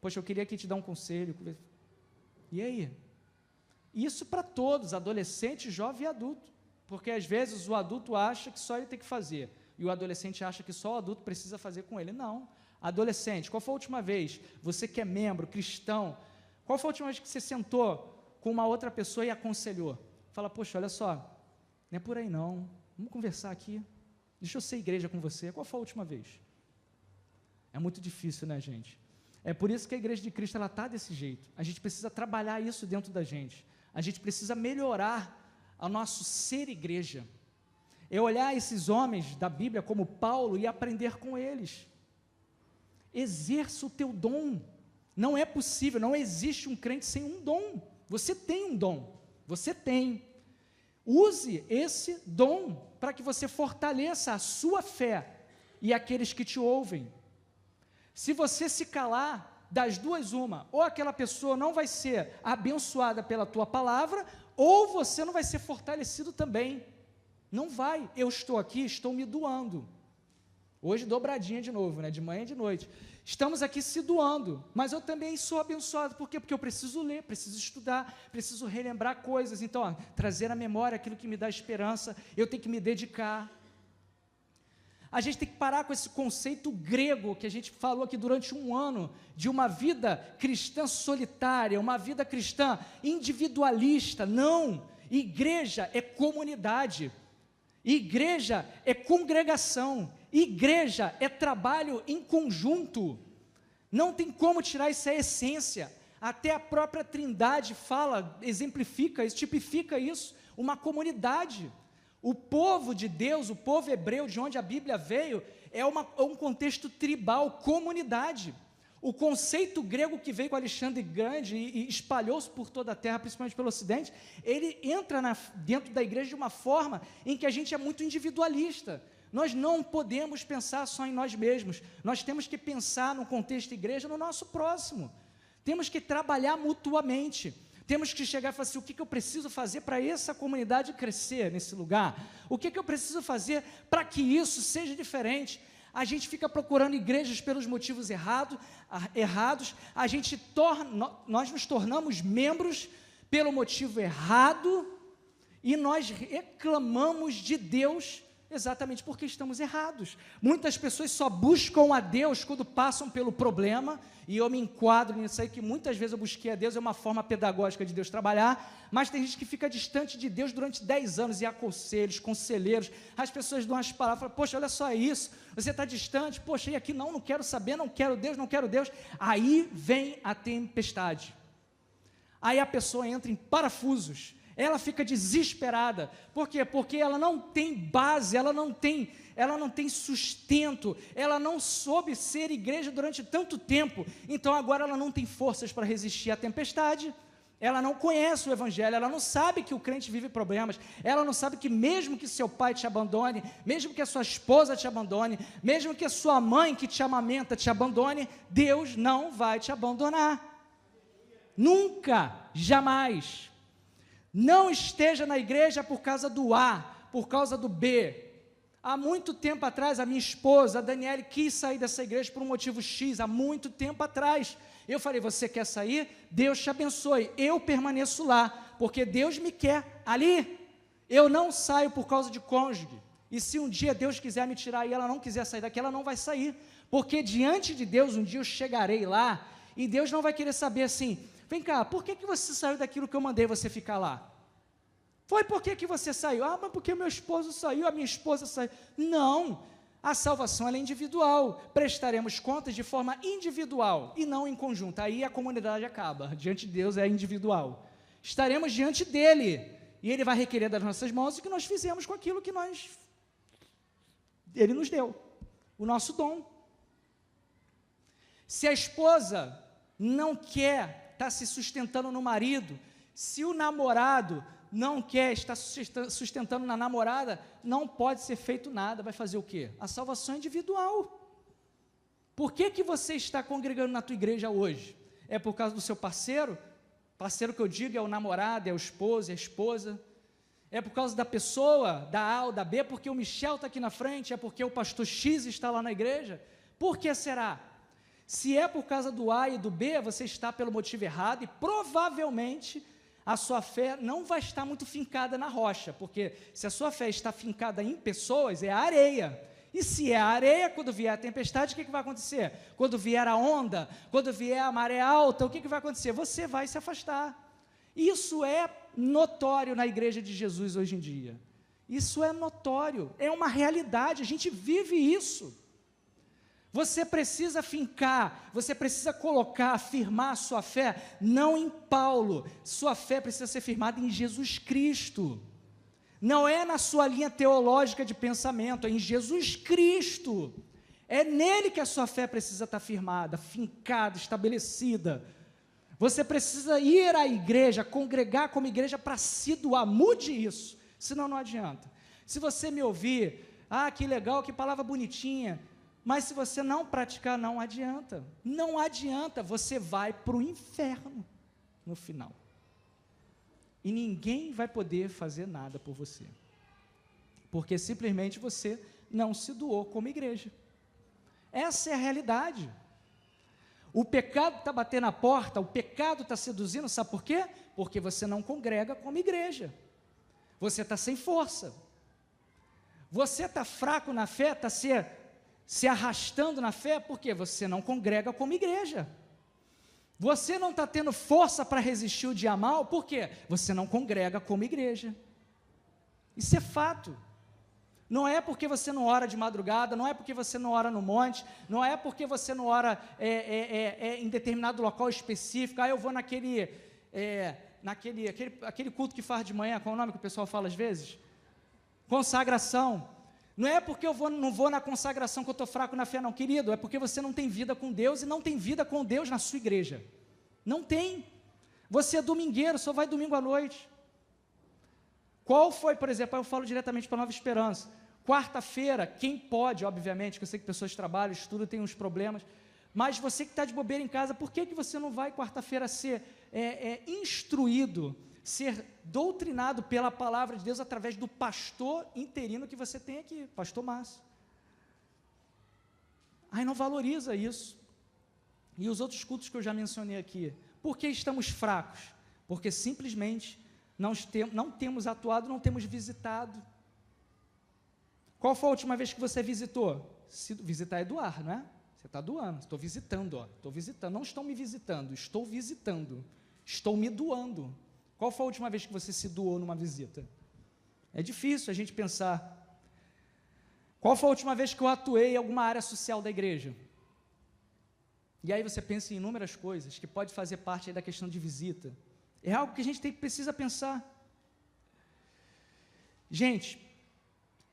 Poxa, eu queria aqui te dar um conselho. E aí? Isso para todos, adolescente, jovem e adulto. Porque às vezes o adulto acha que só ele tem que fazer. E o adolescente acha que só o adulto precisa fazer com ele. Não. Adolescente, qual foi a última vez? Você que é membro, cristão, qual foi a última vez que você sentou com uma outra pessoa e aconselhou? Fala, poxa, olha só, não é por aí não. Vamos conversar aqui. Deixa eu ser igreja com você. Qual foi a última vez? É muito difícil, né, gente? É por isso que a igreja de Cristo está desse jeito. A gente precisa trabalhar isso dentro da gente. A gente precisa melhorar o nosso ser igreja. É olhar esses homens da Bíblia como Paulo e aprender com eles. Exerça o teu dom. Não é possível, não existe um crente sem um dom. Você tem um dom. Você tem. Use esse dom para que você fortaleça a sua fé e aqueles que te ouvem. Se você se calar, das duas uma, ou aquela pessoa não vai ser abençoada pela tua palavra, ou você não vai ser fortalecido também. Não vai. Eu estou aqui, estou me doando. Hoje dobradinha de novo, né? De manhã e de noite. Estamos aqui se doando, mas eu também sou abençoado. Por quê? Porque eu preciso ler, preciso estudar, preciso relembrar coisas. Então, trazer à memória aquilo que me dá esperança, eu tenho que me dedicar. A gente tem que parar com esse conceito grego que a gente falou aqui durante um ano, de uma vida cristã solitária, uma vida cristã individualista. Não, igreja é comunidade, igreja é congregação, igreja é trabalho em conjunto. Não tem como tirar isso, é essência. Até a própria Trindade fala, exemplifica isso, tipifica isso, uma comunidade. O povo de Deus, o povo hebreu, de onde a Bíblia veio, é um contexto tribal, comunidade. O conceito grego que veio com Alexandre Grande e espalhou-se por toda a terra, principalmente pelo Ocidente, ele entra dentro da igreja de uma forma em que a gente é muito individualista. Nós não podemos pensar só em nós mesmos, nós temos que pensar no contexto igreja, no nosso próximo. Temos que trabalhar mutuamente. Temos que chegar e falar assim, o que eu preciso fazer para essa comunidade crescer nesse lugar? O que eu preciso fazer para que isso seja diferente? A gente fica procurando igrejas pelos motivos errados, nós nos tornamos membros pelo motivo errado e nós reclamamos de Deus exatamente porque estamos errados. Muitas pessoas só buscam a Deus quando passam pelo problema, e eu me enquadro nisso aí, que muitas vezes eu busquei a Deus, é uma forma pedagógica de Deus trabalhar, mas tem gente que fica distante de Deus durante 10 anos, e há conselheiros, as pessoas dão as palavras, falam, poxa, olha só isso, você está distante, poxa, e aqui não quero saber, não quero Deus, aí vem a tempestade, aí a pessoa entra em parafusos, ela fica desesperada. Por quê? Porque ela não tem base, ela não tem sustento, ela não soube ser igreja durante tanto tempo, então agora ela não tem forças para resistir à tempestade, ela não conhece o Evangelho, ela não sabe que o crente vive problemas, ela não sabe que mesmo que seu pai te abandone, mesmo que a sua esposa te abandone, mesmo que a sua mãe que te amamenta te abandone, Deus não vai te abandonar, nunca, jamais. Não esteja na igreja por causa do A, por causa do B. Há muito tempo atrás, a minha esposa, a Daniele, quis sair dessa igreja por um motivo X, há muito tempo atrás. Eu falei, você quer sair? Deus te abençoe. Eu permaneço lá, porque Deus me quer ali. Eu não saio por causa de cônjuge. E se um dia Deus quiser me tirar e ela não quiser sair daqui, ela não vai sair. Porque diante de Deus, um dia eu chegarei lá, e Deus não vai querer saber assim, vem cá, por que você saiu daquilo que eu mandei você ficar lá? Foi por que você saiu? Ah, mas porque meu esposo saiu, a minha esposa saiu. Não, a salvação ela é individual, prestaremos contas de forma individual, e não em conjunto, aí a comunidade acaba, diante de Deus é individual. Estaremos diante dele, e ele vai requerer das nossas mãos o que nós fizemos com aquilo que ele nos deu, o nosso dom. Se a esposa não quer estar se sustentando no marido, se o namorado não quer estar sustentando na namorada, não pode ser feito nada, vai fazer o quê? A salvação é individual. Por que você está congregando na tua igreja hoje? É por causa do seu parceiro? Parceiro que eu digo é o namorado, é o esposo, é a esposa. É por causa da pessoa, da A ou da B, porque o Michel está aqui na frente, é porque o pastor X está lá na igreja? Por que será? Se é por causa do A e do B, você está pelo motivo errado e provavelmente a sua fé não vai estar muito fincada na rocha, porque se a sua fé está fincada em pessoas, é a areia. E se é a areia, quando vier a tempestade, o que vai acontecer? Quando vier a onda, quando vier a maré alta, o que vai acontecer? Você vai se afastar. Isso é notório na igreja de Jesus hoje em dia. Isso é notório, é uma realidade, a gente vive isso. Você precisa fincar, você precisa colocar, afirmar a sua fé, não em Paulo, sua fé precisa ser firmada em Jesus Cristo, não é na sua linha teológica de pensamento, é em Jesus Cristo, é nele que a sua fé precisa estar firmada, fincada, estabelecida. Você precisa ir à igreja, congregar como igreja para se doar, mude isso, senão não adianta. Se você me ouvir, que legal, que palavra bonitinha, mas se você não praticar, não adianta, você vai para o inferno no final, e ninguém vai poder fazer nada por você, porque simplesmente você não se doou como igreja. Essa é a realidade. O pecado está batendo na porta, o pecado está seduzindo, sabe por quê? Porque você não congrega como igreja, você está sem força, você está fraco na fé, está se arrastando na fé, porque você não congrega como igreja, você não está tendo força para resistir o dia mal, por quê? Você não congrega como igreja, isso é fato. Não é porque você não ora de madrugada, não é porque você não ora no monte, não é porque você não ora em determinado local específico, eu vou naquele culto que faz de manhã, qual é o nome que o pessoal fala às vezes? Consagração. Não é porque eu não vou na consagração que eu estou fraco na fé, não, querido, é porque você não tem vida com Deus e não tem vida com Deus na sua igreja. Não tem. Você é domingueiro, só vai domingo à noite. Qual foi, por exemplo, eu falo diretamente para a Nova Esperança, quarta-feira, quem pode, obviamente, que eu sei que pessoas trabalham, estudam, tem uns problemas, mas você que está de bobeira em casa, por que você não vai quarta-feira ser instruído, ser doutrinado pela palavra de Deus através do pastor interino que você tem aqui, pastor Márcio? Aí não valoriza isso. E os outros cultos que eu já mencionei aqui, por que estamos fracos? Porque simplesmente não temos atuado, não temos visitado. Qual foi a última vez que você visitou? Visitar é doar, não é? Você está doando, estou visitando, não estão me visitando, estou visitando, estou me doando. Qual foi a última vez que você se doou numa visita? É difícil a gente pensar. Qual foi a última vez que eu atuei em alguma área social da igreja? E aí você pensa em inúmeras coisas que pode fazer parte aí da questão de visita. É algo que a gente precisa pensar. Gente,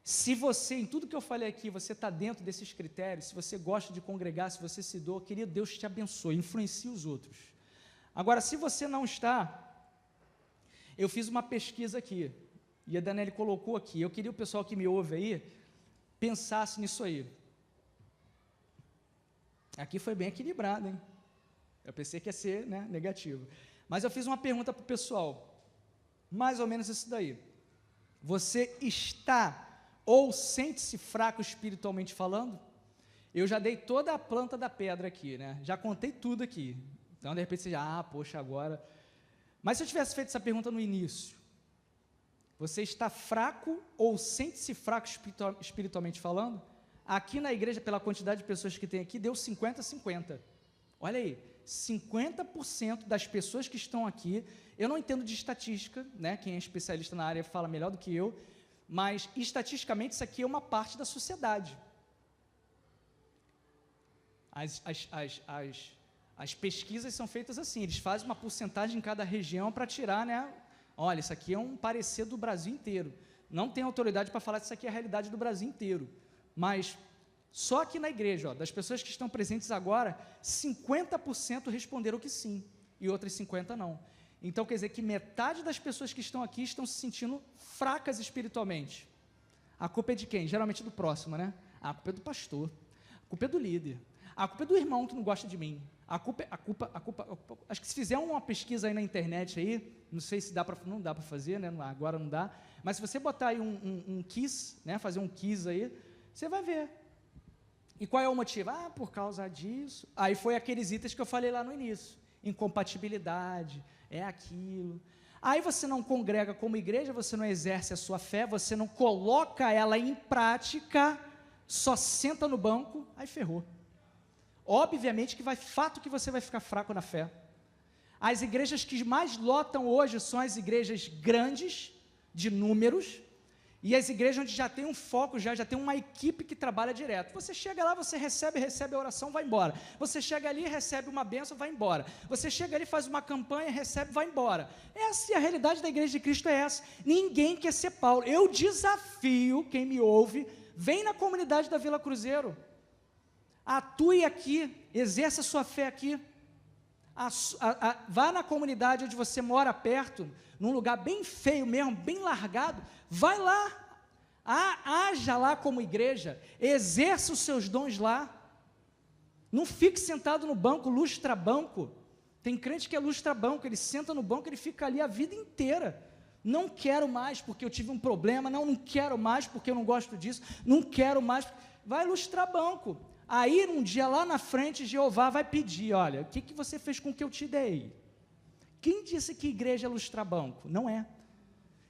se você, em tudo que eu falei aqui, você está dentro desses critérios, se você gosta de congregar, se você se doa, querido, Deus te abençoe, influencie os outros. Agora, se você não está, eu fiz uma pesquisa aqui, e a Daniele colocou aqui, eu queria o pessoal que me ouve aí, pensasse nisso aí. Aqui foi bem equilibrado, hein? Eu pensei que ia ser, negativo. Mas eu fiz uma pergunta para o pessoal, mais ou menos isso daí. Você está ou sente-se fraco espiritualmente falando? Eu já dei toda a planta da pedra aqui, já contei tudo aqui. Então, de repente, você já, poxa, agora... Mas se eu tivesse feito essa pergunta no início, você está fraco ou sente-se fraco espiritualmente falando? aqui na igreja, pela quantidade de pessoas que tem aqui, deu 50-50. Olha aí, 50% das pessoas que estão aqui, eu não entendo de estatística, né? Quem é especialista na área fala melhor do que eu, mas estatisticamente isso aqui é uma parte da sociedade. As pesquisas são feitas assim, eles fazem uma porcentagem em cada região para tirar, né? Olha, isso aqui é um parecer do Brasil inteiro. Não tem autoridade para falar que isso aqui é a realidade do Brasil inteiro. Mas só aqui na igreja, ó, das pessoas que estão presentes agora, 50% responderam que sim, e outras 50% não. Então quer dizer que metade das pessoas que estão aqui estão se sentindo fracas espiritualmente. A culpa é de quem? Geralmente do próximo, né? A culpa é do pastor, a culpa é do líder, a culpa é do irmão que não gosta de mim. Acho que se fizer uma pesquisa aí na internet aí, não sei se dá para, não dá para fazer, né? Agora não dá, mas se você botar aí um quiz, né? Fazer um quiz aí, você vai ver. E qual é o motivo? Ah, por causa disso. Aí foi aqueles itens que eu falei lá no início. Incompatibilidade, é aquilo. Aí você não congrega como igreja, você não exerce a sua fé, você não coloca ela em prática, só senta no banco, aí ferrou. Obviamente que fato que você vai ficar fraco na fé. As igrejas que mais lotam hoje são as igrejas grandes, de números, e as igrejas onde já tem um foco, já tem uma equipe que trabalha direto. Você chega lá, você recebe a oração, vai embora. Você chega ali, recebe uma bênção, vai embora. Você chega ali, faz uma campanha, recebe, vai embora. Essa é a realidade da igreja de Cristo, é essa. Ninguém quer ser Paulo. Eu desafio quem me ouve, vem na comunidade da Vila Cruzeiro. Atue aqui, exerça a sua fé aqui. Vá na comunidade onde você mora perto, num lugar bem feio mesmo, bem largado, vai lá, haja lá como igreja, exerça os seus dons lá, não fique sentado no banco, lustra banco. Tem crente que é lustra banco, ele senta no banco, ele fica ali a vida inteira. Não quero mais porque eu tive um problema, não quero mais porque eu não gosto disso, não quero mais, vai lustrar banco. Aí, um dia lá na frente, Jeová vai pedir, olha, o que você fez com o que eu te dei? Quem disse que igreja é lustrar banco? Não é.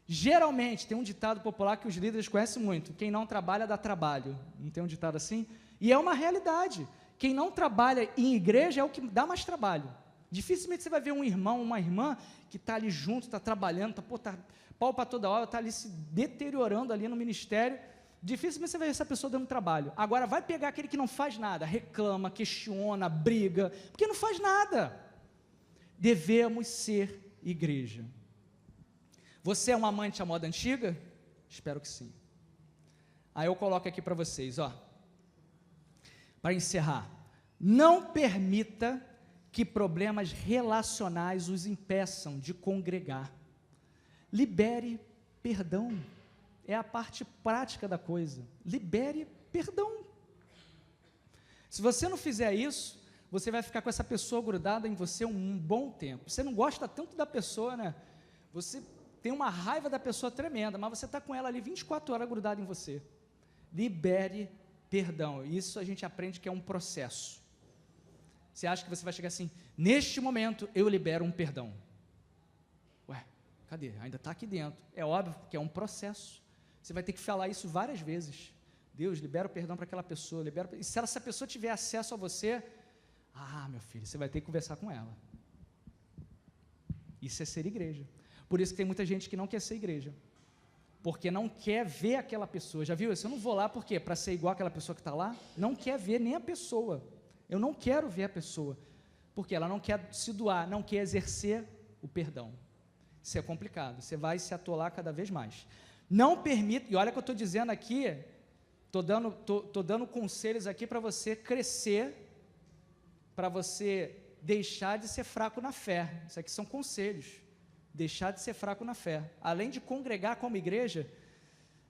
Geralmente, tem um ditado popular que os líderes conhecem muito, quem não trabalha, dá trabalho. Não tem um ditado assim? E é uma realidade. Quem não trabalha em igreja é o que dá mais trabalho. Dificilmente você vai ver um irmão, uma irmã, que está ali junto, está trabalhando, tá pau para toda hora, está ali se deteriorando ali no ministério. Dificilmente você vai ver essa pessoa dando trabalho. Agora, vai pegar aquele que não faz nada, reclama, questiona, briga, porque não faz nada. Devemos ser igreja. Você é um amante à moda antiga? Espero que sim. Aí eu coloco aqui para vocês, ó. Para encerrar. Não permita que problemas relacionais os impeçam de congregar. Libere perdão. É a parte prática da coisa. Libere perdão. Se você não fizer isso, você vai ficar com essa pessoa grudada em você um bom tempo. Você não gosta tanto da pessoa, né? Você tem uma raiva da pessoa tremenda, mas você está com ela ali 24 horas grudada em você. Libere perdão. Isso a gente aprende que é um processo. Você acha que você vai chegar assim, neste momento eu libero um perdão. Ué, cadê? Ainda está aqui dentro. É óbvio que é um processo. Você vai ter que falar isso várias vezes. Deus, libera o perdão para aquela pessoa. E se essa pessoa tiver acesso a você, meu filho, você vai ter que conversar com ela. Isso é ser igreja. Por isso que tem muita gente que não quer ser igreja. Porque não quer ver aquela pessoa. Já viu isso? Eu não vou lá, por quê? Para ser igual aquela pessoa que está lá? Não quer ver nem a pessoa. Eu não quero ver a pessoa. Porque ela não quer se doar, não quer exercer o perdão. Isso é complicado. Você vai se atolar cada vez mais. Não permita, e olha que eu estou dizendo aqui, estou dando conselhos aqui para você crescer, para você deixar de ser fraco na fé. Isso aqui são conselhos. Deixar de ser fraco na fé. Além de congregar como igreja,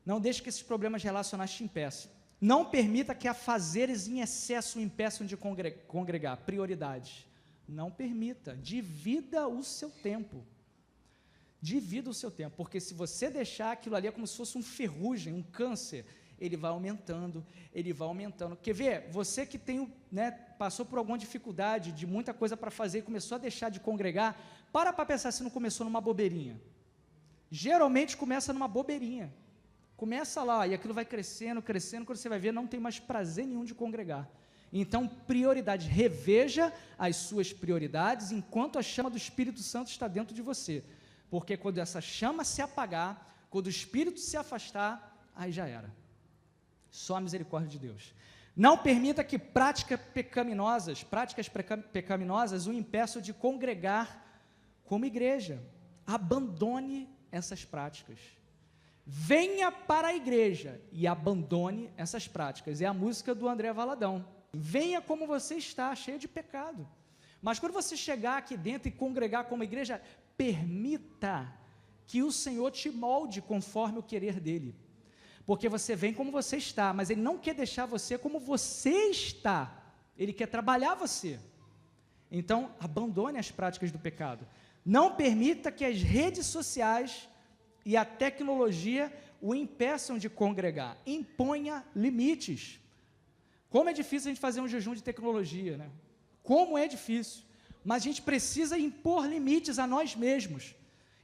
não deixe que esses problemas relacionais te impeçam. Não permita que afazeres em excesso o impeçam de congregar. Prioridade. Não permita. Divida o seu tempo. Divida o seu tempo, porque se você deixar aquilo ali é como se fosse um ferrugem, um câncer, ele vai aumentando, ele vai aumentando. Quer ver? Você que tem, passou por alguma dificuldade, de muita coisa para fazer, e começou a deixar de congregar, para pensar se não começou numa bobeirinha. Geralmente começa numa bobeirinha. Começa lá, e aquilo vai crescendo, crescendo, quando você vai ver, não tem mais prazer nenhum de congregar. Então, prioridade, reveja as suas prioridades enquanto a chama do Espírito Santo está dentro de você, porque quando essa chama se apagar, quando o Espírito se afastar, aí já era, só a misericórdia de Deus. Não permita que práticas pecaminosas o impeçam de congregar como igreja. Abandone essas práticas. Venha para a igreja e abandone essas práticas. É a música do André Valadão. Venha como você está, cheio de pecado. Mas quando você chegar aqui dentro e congregar como igreja, permita que o Senhor te molde conforme o querer dele. Porque você vem como você está, mas ele não quer deixar você como você está. Ele quer trabalhar você. Então, abandone as práticas do pecado. Não permita que as redes sociais e a tecnologia o impeçam de congregar. Imponha limites. Como é difícil a gente fazer um jejum de tecnologia, né? Como é difícil. Mas a gente precisa impor limites a nós mesmos.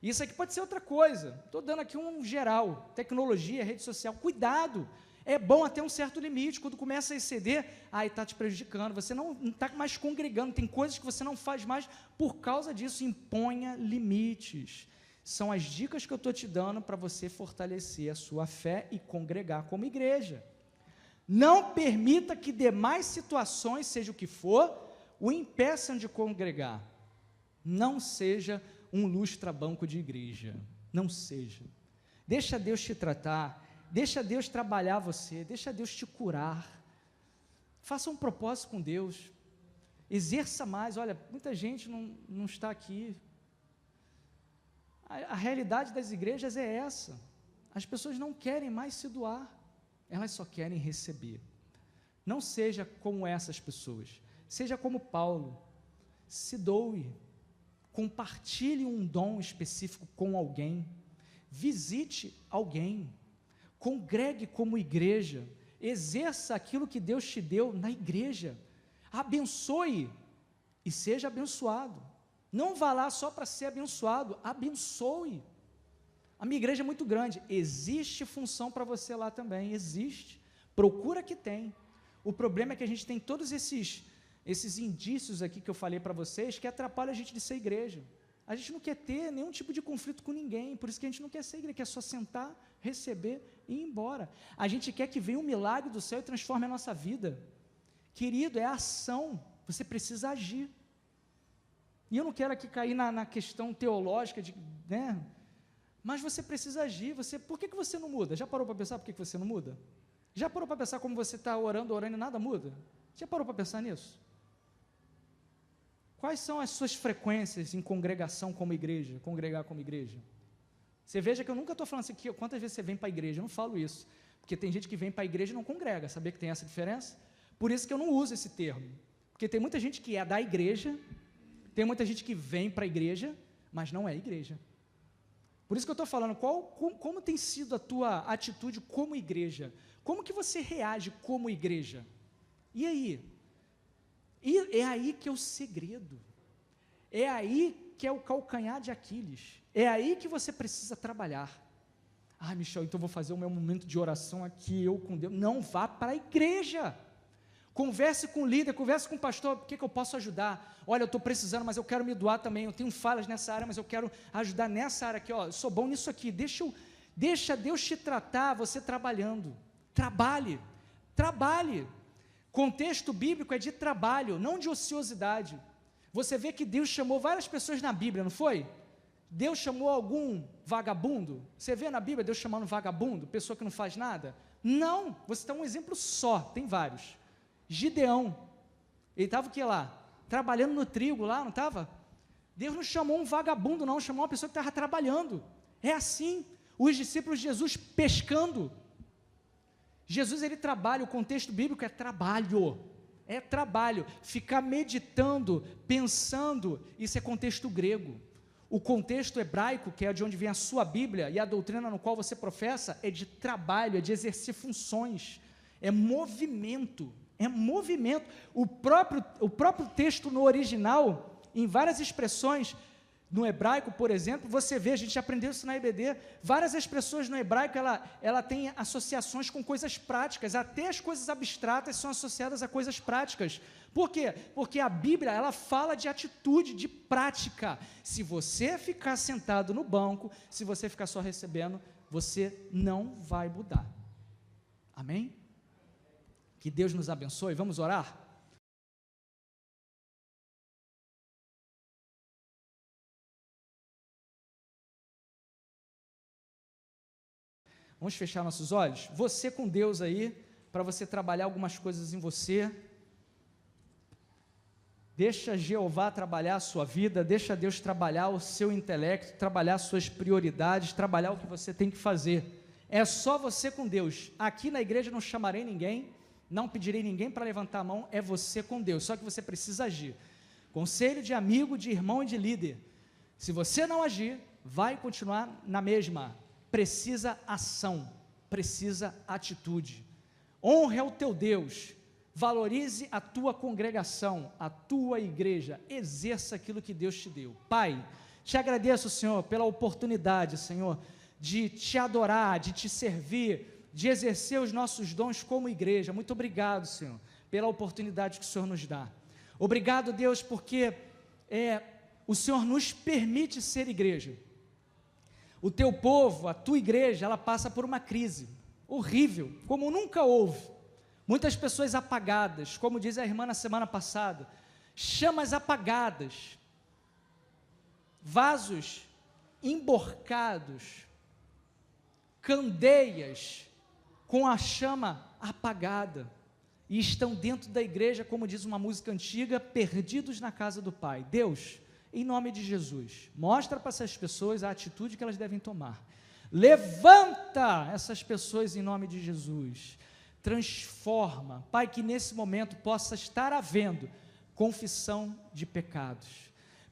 Isso aqui pode ser outra coisa. Estou dando aqui um geral. Tecnologia, rede social. Cuidado. É bom até um certo limite. Quando começa a exceder, aí está te prejudicando. Você não está mais congregando. Tem coisas que você não faz mais por causa disso. Imponha limites. São as dicas que eu estou te dando para você fortalecer a sua fé e congregar como igreja. Não permita que demais situações, seja o que for, o impeçam de congregar. Não seja um lustra-banco de igreja. Não seja. Deixa Deus te tratar, deixa Deus trabalhar você, deixa Deus te curar. Faça um propósito com Deus. Exerça mais. Olha, muita gente não está aqui. A realidade das igrejas é essa. As pessoas não querem mais se doar. Elas só querem receber. Não seja como essas pessoas. Seja como Paulo. Se doe. Compartilhe um dom específico com alguém. Visite alguém. Congregue como igreja. Exerça aquilo que Deus te deu na igreja. Abençoe e seja abençoado. Não vá lá só para ser abençoado. Abençoe. A minha igreja é muito grande, existe função para você lá também, existe, procura que tem. O problema é que a gente tem todos esses indícios aqui que eu falei para vocês, que atrapalham a gente de ser igreja. A gente não quer ter nenhum tipo de conflito com ninguém, por isso que a gente não quer ser igreja, quer só sentar, receber e ir embora. A gente quer que venha um milagre do céu e transforme a nossa vida. Querido, é ação, você precisa agir. E eu não quero aqui cair na questão teológica, né? Mas você precisa agir. Por que você não muda? Já parou para pensar por que você não muda? Já parou para pensar como você está orando e nada muda? Já parou para pensar nisso? Quais são as suas frequências em congregação como igreja, congregar como igreja? Você veja que eu nunca estou falando assim, quantas vezes você vem para a igreja, eu não falo isso, porque tem gente que vem para a igreja e não congrega, sabia que tem essa diferença? Por isso que eu não uso esse termo, porque tem muita gente que é da igreja, tem muita gente que vem para a igreja, mas não é igreja. Por isso que eu estou falando, como tem sido a tua atitude como igreja? Como que você reage como igreja? E aí? E é aí que é o segredo. É aí que é o calcanhar de Aquiles. É aí que você precisa trabalhar. Ah, Michel, então vou fazer o meu momento de oração aqui, eu com Deus. Não vá para a igreja. Converse com o líder, converse com o pastor, o que eu posso ajudar? Olha, eu estou precisando, mas eu quero me doar também, eu tenho falhas nessa área, mas eu quero ajudar nessa área aqui, ó, eu sou bom nisso aqui, deixa Deus te tratar, você trabalhando, trabalhe, contexto bíblico é de trabalho, não de ociosidade. Você vê que Deus chamou várias pessoas na Bíblia, não foi? Deus chamou algum vagabundo? Você vê na Bíblia Deus chamando vagabundo, pessoa que não faz nada? Não, você está um exemplo só, tem vários. Gideão, ele estava o que lá? Trabalhando no trigo lá, não estava? Deus não chamou um vagabundo não, chamou uma pessoa que estava trabalhando. É assim, os discípulos de Jesus pescando. Jesus, ele trabalha, o contexto bíblico é trabalho, ficar meditando, pensando, isso é contexto grego. O contexto hebraico, que é de onde vem a sua Bíblia, e a doutrina no qual você professa, é de trabalho, é de exercer funções, é movimento. O próprio texto no original, em várias expressões, No hebraico, por exemplo, você vê, a gente aprendeu isso na EBD, várias expressões no hebraico, ela tem associações com coisas práticas, até as coisas abstratas são associadas a coisas práticas. Por quê? Porque a Bíblia, ela fala de atitude, de prática. Se você ficar sentado no banco, se você ficar só recebendo, você não vai mudar. Amém? Que Deus nos abençoe. Vamos orar? Vamos fechar nossos olhos? Você com Deus aí, para você trabalhar algumas coisas em você. Deixa Jeová trabalhar a sua vida, deixa Deus trabalhar o seu intelecto, trabalhar suas prioridades, trabalhar o que você tem que fazer. É só você com Deus. Aqui na igreja não chamarei ninguém, não pedirei ninguém para levantar a mão, é você com Deus, só que você precisa agir. Conselho de amigo, de irmão e de líder. Se você não agir, vai continuar na mesma. Precisa ação, precisa atitude. Honre ao teu Deus, valorize a tua congregação, a tua igreja, exerça aquilo que Deus te deu. Pai, te agradeço, Senhor, pela oportunidade, Senhor, de te adorar, de te servir, de exercer os nossos dons como igreja. Muito obrigado, Senhor, pela oportunidade que o Senhor nos dá. Obrigado, Deus, porque o Senhor nos permite ser igreja. O teu povo, a tua igreja, ela passa por uma crise horrível, como nunca houve. Muitas pessoas apagadas, como diz a irmã na semana passada, chamas apagadas, vasos emborcados, candeias com a chama apagada, e estão dentro da igreja, como diz uma música antiga, perdidos na casa do Pai. Deus, em nome de Jesus, mostra para essas pessoas a atitude que elas devem tomar. Levanta essas pessoas em nome de Jesus. Transforma, Pai, que nesse momento possa estar havendo confissão de pecados.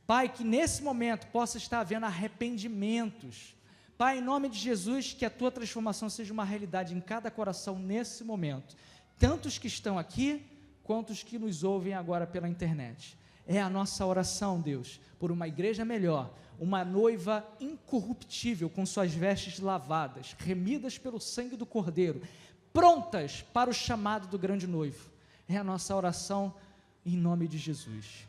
Pai, que nesse momento possa estar havendo arrependimentos. Pai, em nome de Jesus, que a tua transformação seja uma realidade em cada coração nesse momento. Tanto os que estão aqui, quanto os que nos ouvem agora pela internet. É a nossa oração, Deus, por uma igreja melhor, uma noiva incorruptível, com suas vestes lavadas, remidas pelo sangue do Cordeiro, prontas para o chamado do grande noivo. É a nossa oração em nome de Jesus.